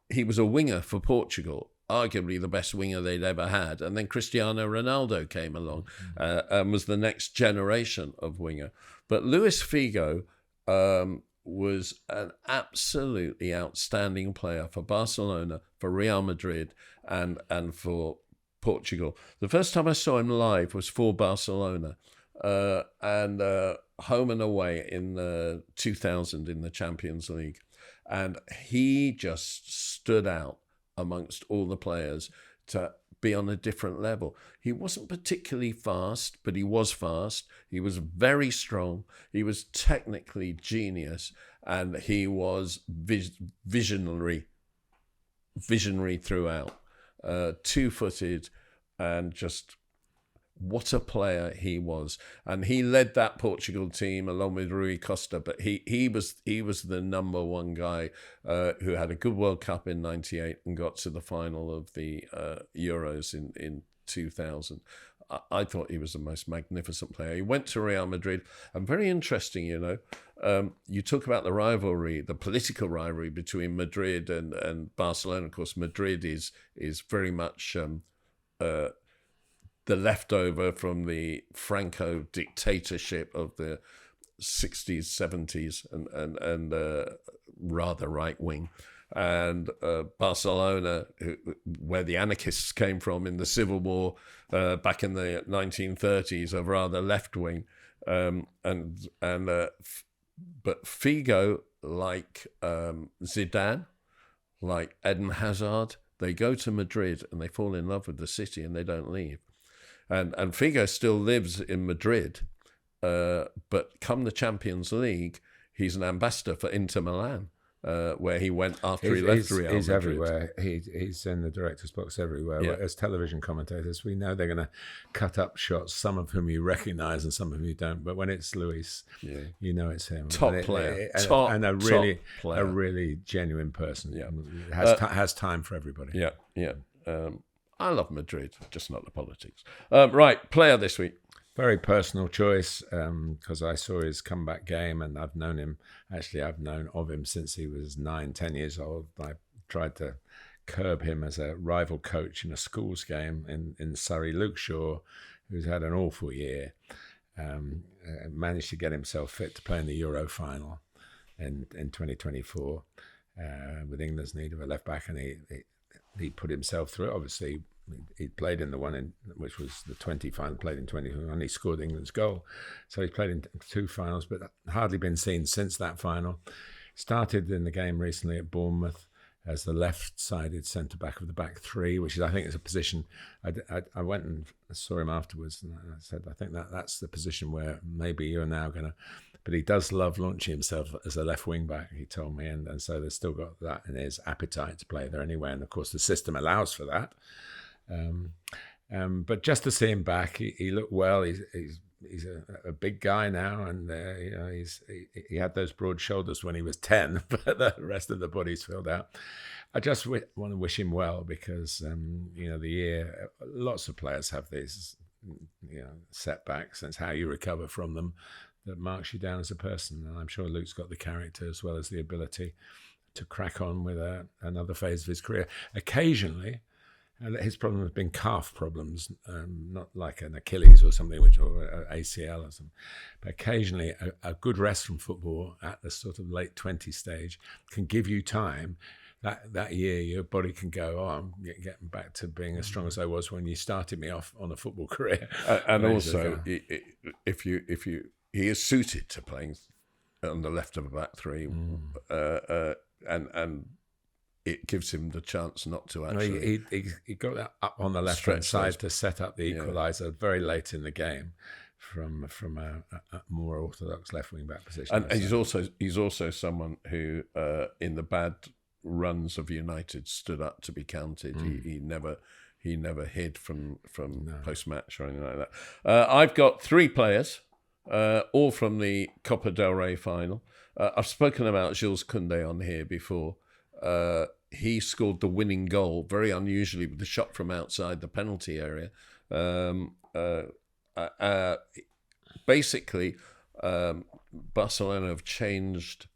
he was a winger for Portugal, arguably the best winger they'd ever had. And then Cristiano Ronaldo came along and was the next generation of winger. But Luis Figo was an absolutely outstanding player for Barcelona, for Real Madrid, and for Portugal. The first time I saw him live was for Barcelona, and home and away in 2000 in the Champions League. And he just stood out amongst all the players to be on a different level. He wasn't particularly fast, but he was fast. He was very strong. He was technically genius, and he was visionary throughout. 2-footed, and just what a player he was. And he led that Portugal team along with Rui Costa, but he was the number 1 guy who had a good World Cup in 98 and got to the final of the Euros in 2000. I thought he was the most magnificent player. He went to Real Madrid, and very interesting, you talk about the rivalry, the political rivalry between Madrid and Barcelona. Of course, Madrid is very much the leftover from the Franco dictatorship of the 60s, 70s, and rather right wing. And Barcelona, where the anarchists came from in the Civil War back in the 1930s, are rather left wing. But Figo, like Zidane, like Eden Hazard, they go to Madrid and they fall in love with the city and they don't leave. And Figo still lives in Madrid, but come the Champions League, he's an ambassador for Inter Milan, where he went after he left Real Madrid. He's everywhere. He's in the director's box everywhere. Yeah. As television commentators, we know they're going to cut up shots, some of whom you recognise and some of whom you don't. But when it's Luis, you know it's him. Top player. And a really player. a really genuine person. Yeah. Has time for everybody. Yeah. I love Madrid, just not the politics. Right, player this week. Very personal choice, because I saw his comeback game, and I've known of him since he was 9-10 years old. I tried to curb him as a rival coach in a schools game in Surrey. Luke Shaw, who's had an awful year, managed to get himself fit to play in the Euro final in 2024 with England's need of a left back, and he put himself through it. Obviously, he played in the one which was the 20 final, played in 20, and he scored England's goal. So he's played in 2 finals, but hardly been seen since that final. Started in the game recently at Bournemouth as the left-sided centre-back of the back 3, which is, I think, is a position. I went and saw him afterwards, and I said, I think that's the position where maybe you're now going to... But he does love launching himself as a left wing-back, he told me, and so there's still got that in his appetite to play there anyway, and of course the system allows for that. But just to see him back, he looked well. He's a big guy now, and he had those broad shoulders when he was 10, but the rest of the body's filled out. I just want to wish him well, because the year, lots of players have these setbacks, and it's how you recover from them that marks you down as a person. And I'm sure Luke's got the character as well as the ability to crack on with another phase of his career. Occasionally, his problem has been calf problems, not like an Achilles or something, or ACL or something. But occasionally, a good rest from football at the sort of late 20 stage can give you time. That year, your body can go, I'm getting back to being as strong as I was when you started me off on a football career. And also, if he is suited to playing on the left of a back 3, and it gives him the chance not to actually... He got that up on the left-hand side to set up the equaliser very late in the game from a more orthodox left-wing-back position. And he's also someone who, in the bad runs of United, stood up to be counted. He never hid from post-match or anything like that. I've got 3 players, all from the Copa del Rey final. I've spoken about Jules Koundé on here before. He scored the winning goal, very unusually, with the shot from outside the penalty area. Basically, Barcelona have changed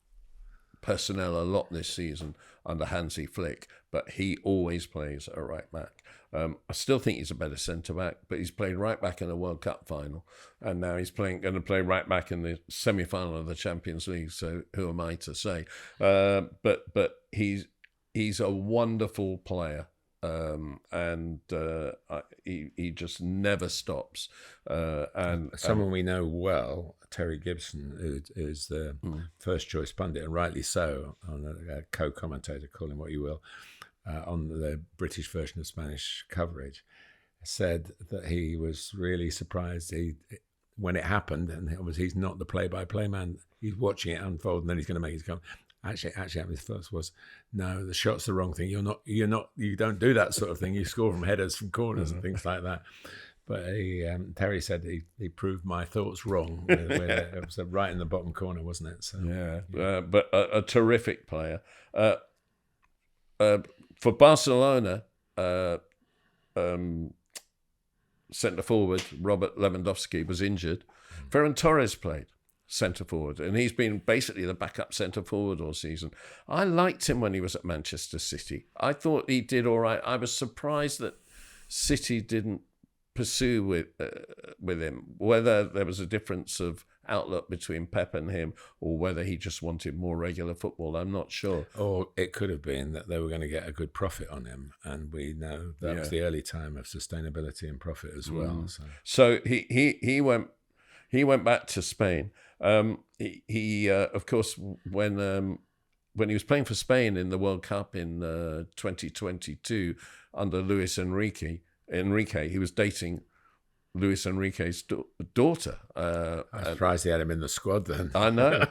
personnel a lot this season under Hansi Flick, but he always plays a right back. I still think he's a better centre-back, but he's played right back in a World Cup final, and now he's going to play right back in the semi-final of the Champions League, so who am I to say? But he's a wonderful player, and he just never stops. And someone we know well, Terry Gibson, who's the first-choice pundit, and rightly so, on a co-commentator, call him what you will, on the British version of Spanish coverage, said that he was really surprised when it happened, and he's not the play-by-play man. He's watching it unfold, and then he's going to make his comment. Actually, his first was, no, the shot's the wrong thing. You don't do that sort of thing. You score from headers, from corners, and things like that. But Terry said he proved my thoughts wrong. It was right in the bottom corner, wasn't it? So, yeah. But a terrific player. For Barcelona, centre forward Robert Lewandowski was injured. Ferran Torres played centre forward, and he's been basically the backup centre forward all season. I liked him when he was at Manchester City. I thought he did all right. I was surprised that City didn't pursue with him, whether there was a difference of outlook between Pep and him, or whether he just wanted more regular football. I'm not sure. Or it could have been that they were going to get a good profit on him, and we know that was the early time of sustainability and profit as well. So he went back to Spain. He of course, when he was playing for Spain in the World Cup in 2022 under Luis Enrique, he was dating Luis Enrique's daughter. I'm surprised he had him in the squad then. I know.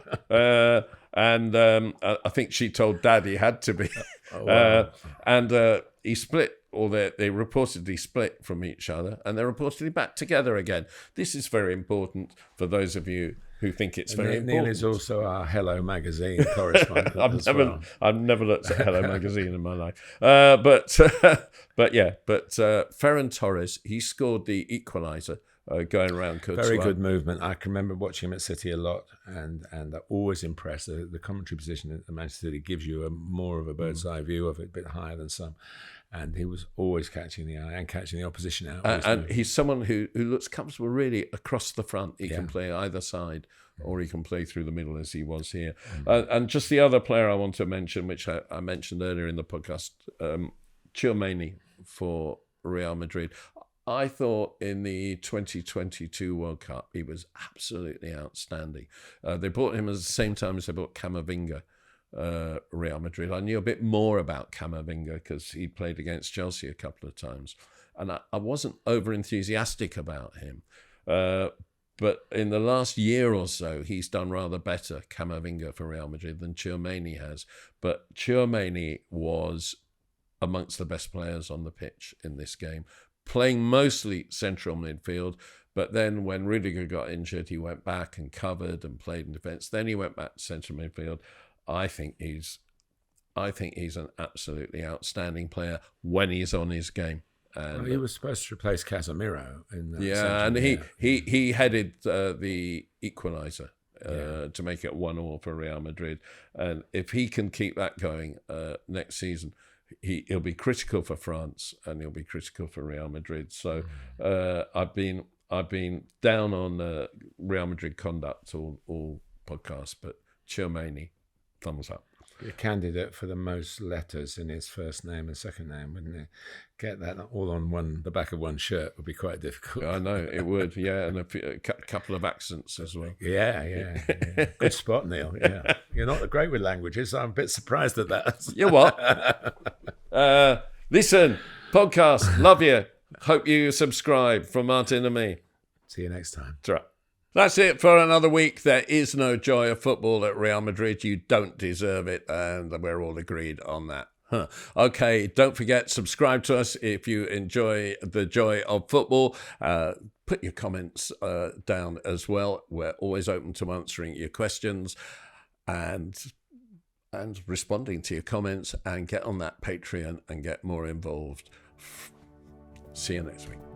And I think she told Dad he had to be. Oh, wow. And he split, or they reportedly split from each other, and they're reportedly back together again. This is very important for those of you who think it's very important. Neil is also our Hello magazine correspondent. I've never looked at Hello magazine in my life. But Ferran Torres, he scored the equaliser going around Courtois. Very good movement. I can remember watching him at City a lot, and I'm always impressed. The commentary position at Manchester City gives you more of a bird's eye view of it, a bit higher than some. And he was always catching the eye and catching the opposition out. And he's someone who looks comfortable really across the front. He can play either side, or he can play through the middle as he was here. And just the other player I want to mention, which I mentioned earlier in the podcast, Tchouaméni for Real Madrid. I thought in the 2022 World Cup, he was absolutely outstanding. They bought him at the same time as they bought Camavinga, Real Madrid. I knew a bit more about Camavinga because he played against Chelsea a couple of times. And I wasn't over-enthusiastic about him. But in the last year or so, he's done rather better, Camavinga for Real Madrid, than Tchouaméni has. But Tchouaméni was amongst the best players on the pitch in this game, playing mostly central midfield. But then when Rüdiger got injured, he went back and covered and played in defence. Then he went back to central midfield. I think he's an absolutely outstanding player when he's on his game. And he was supposed to replace Casemiro in that and he headed the equaliser to make it 1-1 for Real Madrid. And if he can keep that going next season, he'll be critical for France and he'll be critical for Real Madrid. So I've been down on Real Madrid conduct all podcasts, but Tchouaméni, thumbs up. A candidate for the most letters in his first name and second name, wouldn't he? Get that all on the back of one shirt would be quite difficult. I know, it would, yeah, and a couple of accents as well. Yeah. Good spot, Neil. Yeah, you're not great with languages, so I'm a bit surprised at that. You what? Listen, podcast, love you. Hope you subscribe from Martin and me. See you next time. Ta-ra. That's it for another week. There is no joy of football at Real Madrid. You don't deserve it, and we're all agreed on that. Okay, don't forget, subscribe to us if you enjoy the joy of football. Put your comments down as well. We're always open to answering your questions and responding to your comments, and get on that Patreon and get more involved. See you next week.